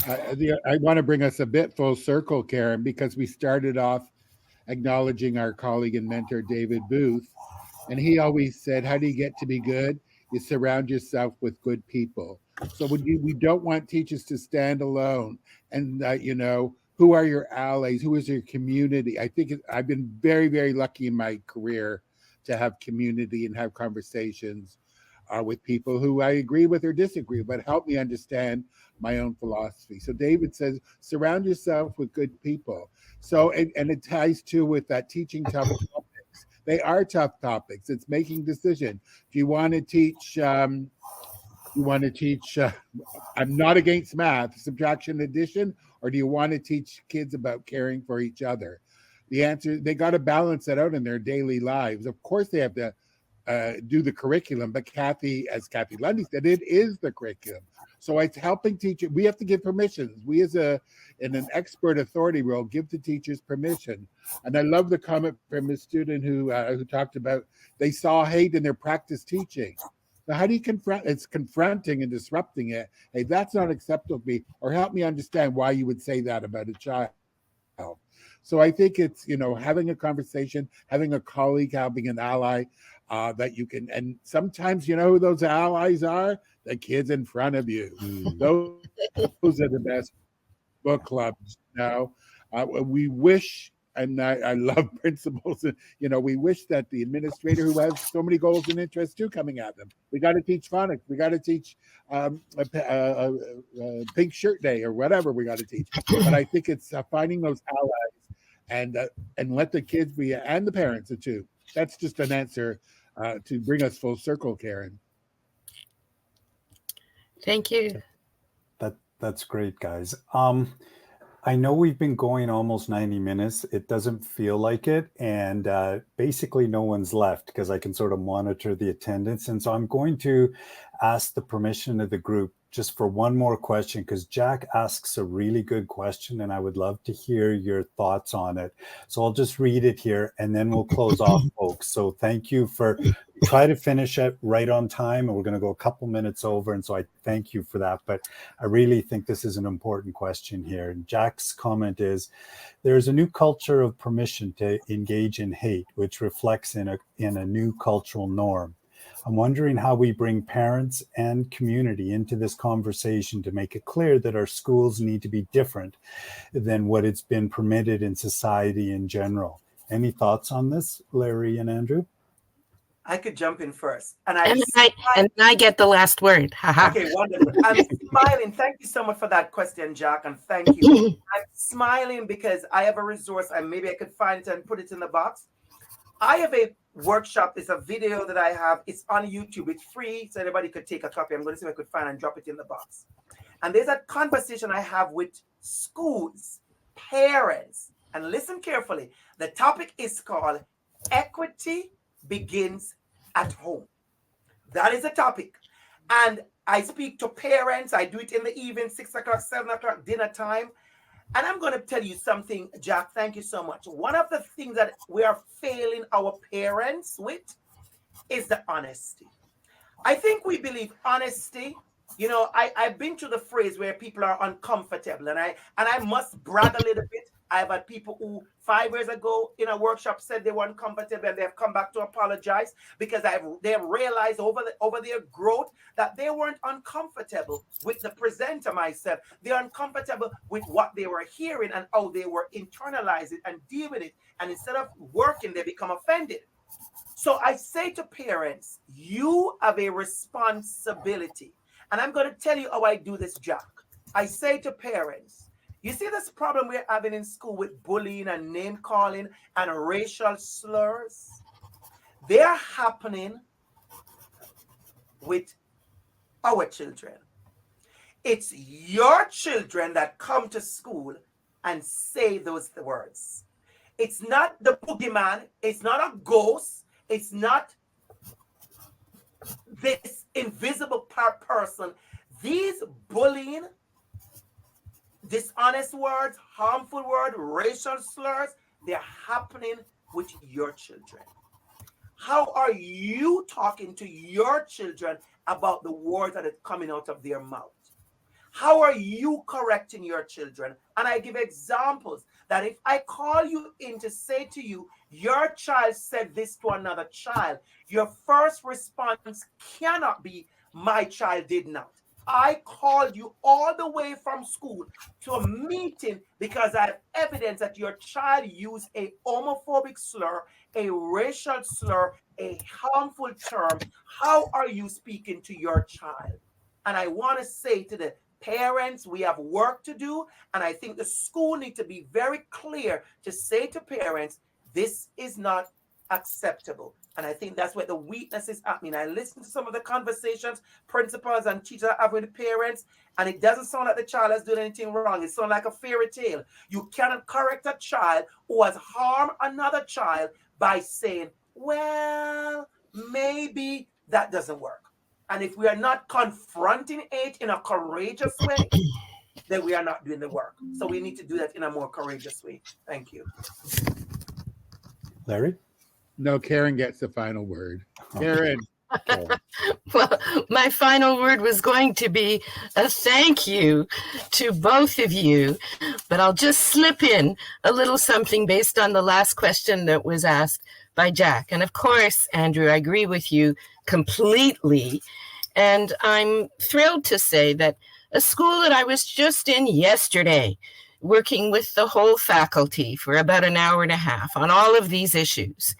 I want to bring us a bit full circle, Karen, because we started off acknowledging our colleague and mentor, David Booth. And he always said, how do you get to be good? You surround yourself with good people. So we don't want teachers to stand alone. And, who are your allies? Who is your community? I think I've been very, very lucky in my career to have community and have conversations with people who I agree with or disagree, but help me understand my own philosophy. So David says, surround yourself with good people. So, and it ties to with that teaching tough topics. They are tough topics. It's making decision. Do you want to teach, I'm not against math, subtraction, addition, or do you want to teach kids about caring for each other? The answer, they got to balance that out in their daily lives. Of course, they have to do the curriculum, but as Kathy Lundy said, it is the curriculum. So it's helping teachers. We have to give permissions. We as in an expert authority role, give the teachers permission. And I love the comment from a student who talked about they saw hate in their practice teaching. So how do you confront? It's confronting and disrupting it. Hey, that's not acceptable to me, or help me understand why you would say that about a child. So I think it's, having a conversation, having a colleague, having an ally that you can, and sometimes who those allies are? The kids in front of you. Those are the best book clubs. We wish, and I love principals, we wish that the administrator who has so many goals and interests too coming at them. We got to teach phonics. We got to teach pink shirt day or whatever we got to teach. But I think it's finding those allies and let the kids be, and the parents too. That's just an answer to bring us full circle, Karen. Thank you. That's great, guys. I know we've been going almost 90 minutes. It doesn't feel like it. And basically no one's left because I can sort of monitor the attendance. And so I'm going to ask the permission of the group just for one more question, because Jack asks a really good question and I would love to hear your thoughts on it. So I'll just read it here and then we'll close off, folks. So thank you for try to finish it right on time, and we're going to go a couple minutes over. And so I thank you for that. But I really think this is an important question here. And Jack's comment is, there's a new culture of permission to engage in hate, which reflects in a new cultural norm. I'm wondering how we bring parents and community into this conversation to make it clear that our schools need to be different than what it's been permitted in society in general. Any thoughts on this, Larry and Andrew? I could jump in first. And I get the last word. Okay, wonderful. I'm smiling. Thank you so much for that question, Jack. And thank you. I'm smiling because I have a resource and maybe I could find it and put it in the box. I have a workshop. It's a video that I have. It's on YouTube. It's free, so anybody could take a copy. I'm going to see if I could find and drop it in the box. And there's a conversation I have with schools, parents, and listen carefully. The topic is called Equity Begins at Home. That is the topic. And I speak to parents. I do it in the evening, 6 o'clock, 7 o'clock, dinner time. And I'm going to tell you something, Jack. Thank you so much. One of the things that we are failing our parents with is the honesty. I think we believe honesty. I've been to the phrase where people are uncomfortable, and I must brag a little bit. I've had people who 5 years ago in a workshop said they were uncomfortable, and they've come back to apologize because they have realized over their growth that they weren't uncomfortable with the presenter myself. They're uncomfortable with what they were hearing and how they were internalizing and deal with it. And instead of working, they become offended. So I say to parents, you have a responsibility. And I'm going to tell you how I do this, Jack. I say to parents, you see this problem we're having in school with bullying and name calling and racial slurs? They're happening with our children. It's your children that come to school and say those words. It's not the boogeyman. It's not a ghost. It's not this invisible person. These bullying, dishonest words, harmful words, racial slurs, they're happening with your children. How are you talking to your children about the words that are coming out of their mouth? How are you correcting your children? And I give examples that if I call you in to say to you, your child said this to another child, your first response cannot be, my child did not. I called you all the way from school to a meeting because I have evidence that your child used a homophobic slur, a racial slur, a harmful term. How are you speaking to your child? And I want to say to the parents, we have work to do. And I think the school needs to be very clear to say to parents, this is not acceptable. And I think that's where the weakness is happening. I listen to some of the conversations principals and teachers have with the parents, and it doesn't sound like the child has done anything wrong. It sounds like a fairy tale. You cannot correct a child who has harmed another child by saying, well, maybe that doesn't work. And if we are not confronting it in a courageous way, then we are not doing the work. So we need to do that in a more courageous way. Thank you. Larry? No, Karen gets the final word. Karen. Well, my final word was going to be a thank you to both of you, but I'll just slip in a little something based on the last question that was asked by Jack. And of course, Andrew, I agree with you completely. And I'm thrilled to say that a school that I was just in yesterday, working with the whole faculty for about an hour and a half on all of these issues,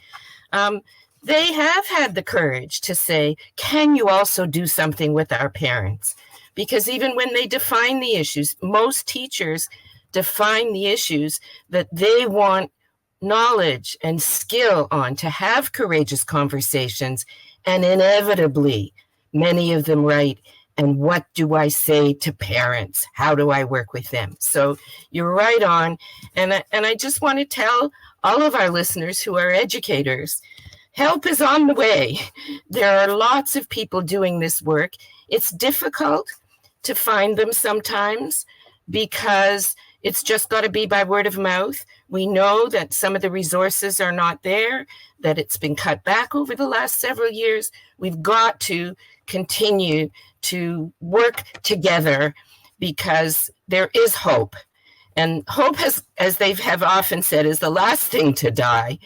they have had the courage to say, can you also do something with our parents? Because even when they define the issues, most teachers define the issues that they want knowledge and skill on to have courageous conversations, and inevitably, many of them write, and what do I say to parents? How do I work with them? So you're right on. And I just want to tell all of our listeners who are educators, help is on the way. There are lots of people doing this work. It's difficult to find them sometimes because it's just got to be by word of mouth. We know that some of the resources are not there, that it's been cut back over the last several years. We've got to continue to work together because there is hope. And hope has, as they have often said, is the last thing to die.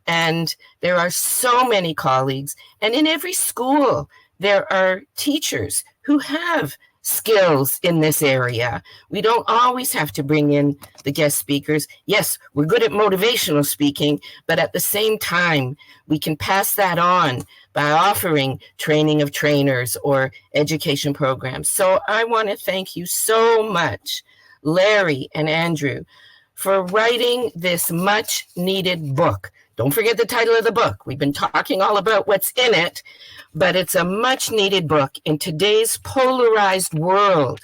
And there are so many colleagues. And in every school, there are teachers who have skills in this area. We don't always have to bring in the guest speakers. Yes, we're good at motivational speaking, but at the same time, we can pass that on by offering training of trainers or education programs. So I want to thank you so much, Larry and Andrew, for writing this much needed book. Don't forget the title of the book. We've been talking all about what's in it, but it's a much needed book in today's polarized world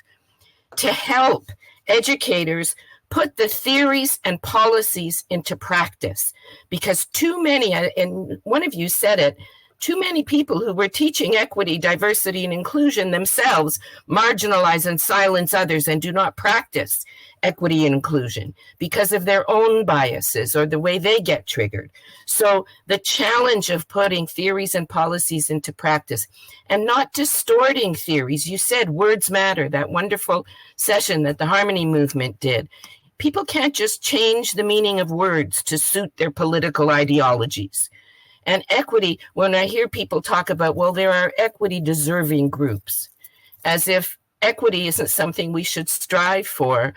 to help educators put the theories and policies into practice. Because too many, and one of you said it, too many people who were teaching equity, diversity, and inclusion themselves marginalize and silence others and do not practice equity and inclusion because of their own biases or the way they get triggered. So the challenge of putting theories and policies into practice and not distorting theories. You said words matter, that wonderful session that the Harmony Movement did. People can't just change the meaning of words to suit their political ideologies. And equity, when I hear people talk about, well, there are equity deserving groups, as if equity isn't something we should strive for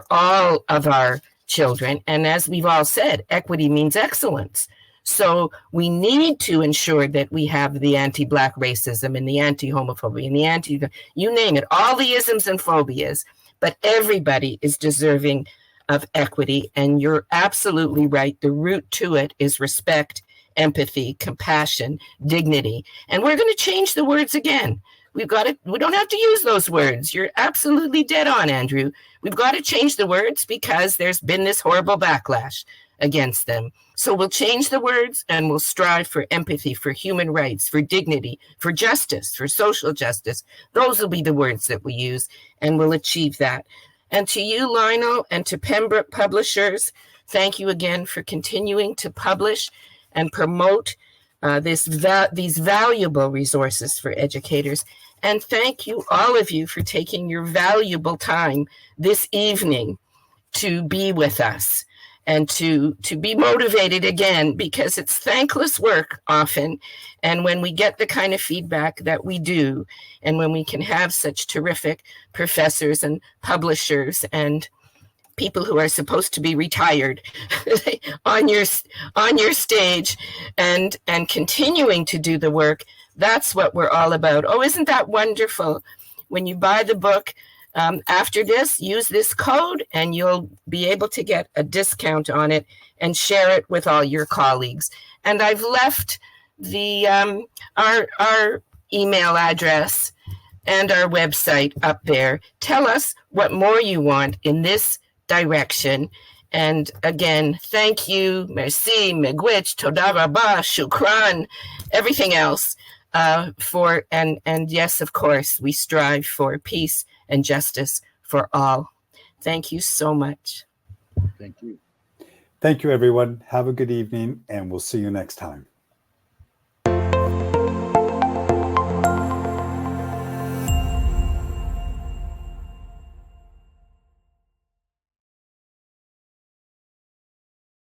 all of our children. And as we've all said, equity means excellence. So we need to ensure that we have the anti-Black racism and the anti-homophobia and the you name it, all the isms and phobias, but everybody is deserving of equity. And you're absolutely right. The root to it is respect, empathy, compassion, dignity. And we're going to change the words again. We don't have to use those words. You're absolutely dead on, Andrew. We've got to change the words because there's been this horrible backlash against them. So we'll change the words and we'll strive for empathy, for human rights, for dignity, for justice, for social justice. Those will be the words that we use, and we'll achieve that. And to you, Lionel, and to Pembroke Publishers, thank you again for continuing to publish and promote these valuable resources for educators. And thank you, all of you, for taking your valuable time this evening to be with us and to be motivated again, because it's thankless work often. And when we get the kind of feedback that we do, and when we can have such terrific professors and publishers and people who are supposed to be retired on your stage and continuing to do the work, that's what we're all about. Oh, isn't that wonderful? When you buy the book, after this, use this code and you'll be able to get a discount on it and share it with all your colleagues. And I've left the our email address and our website up there. Tell us what more you want in this direction. And again, thank you, merci, miigwech, toda rabah, shukran, everything else. and yes, of course, we strive for peace and justice for all. Thank you so much. Thank you. Thank you, everyone. Have a good evening, and we'll see you next time.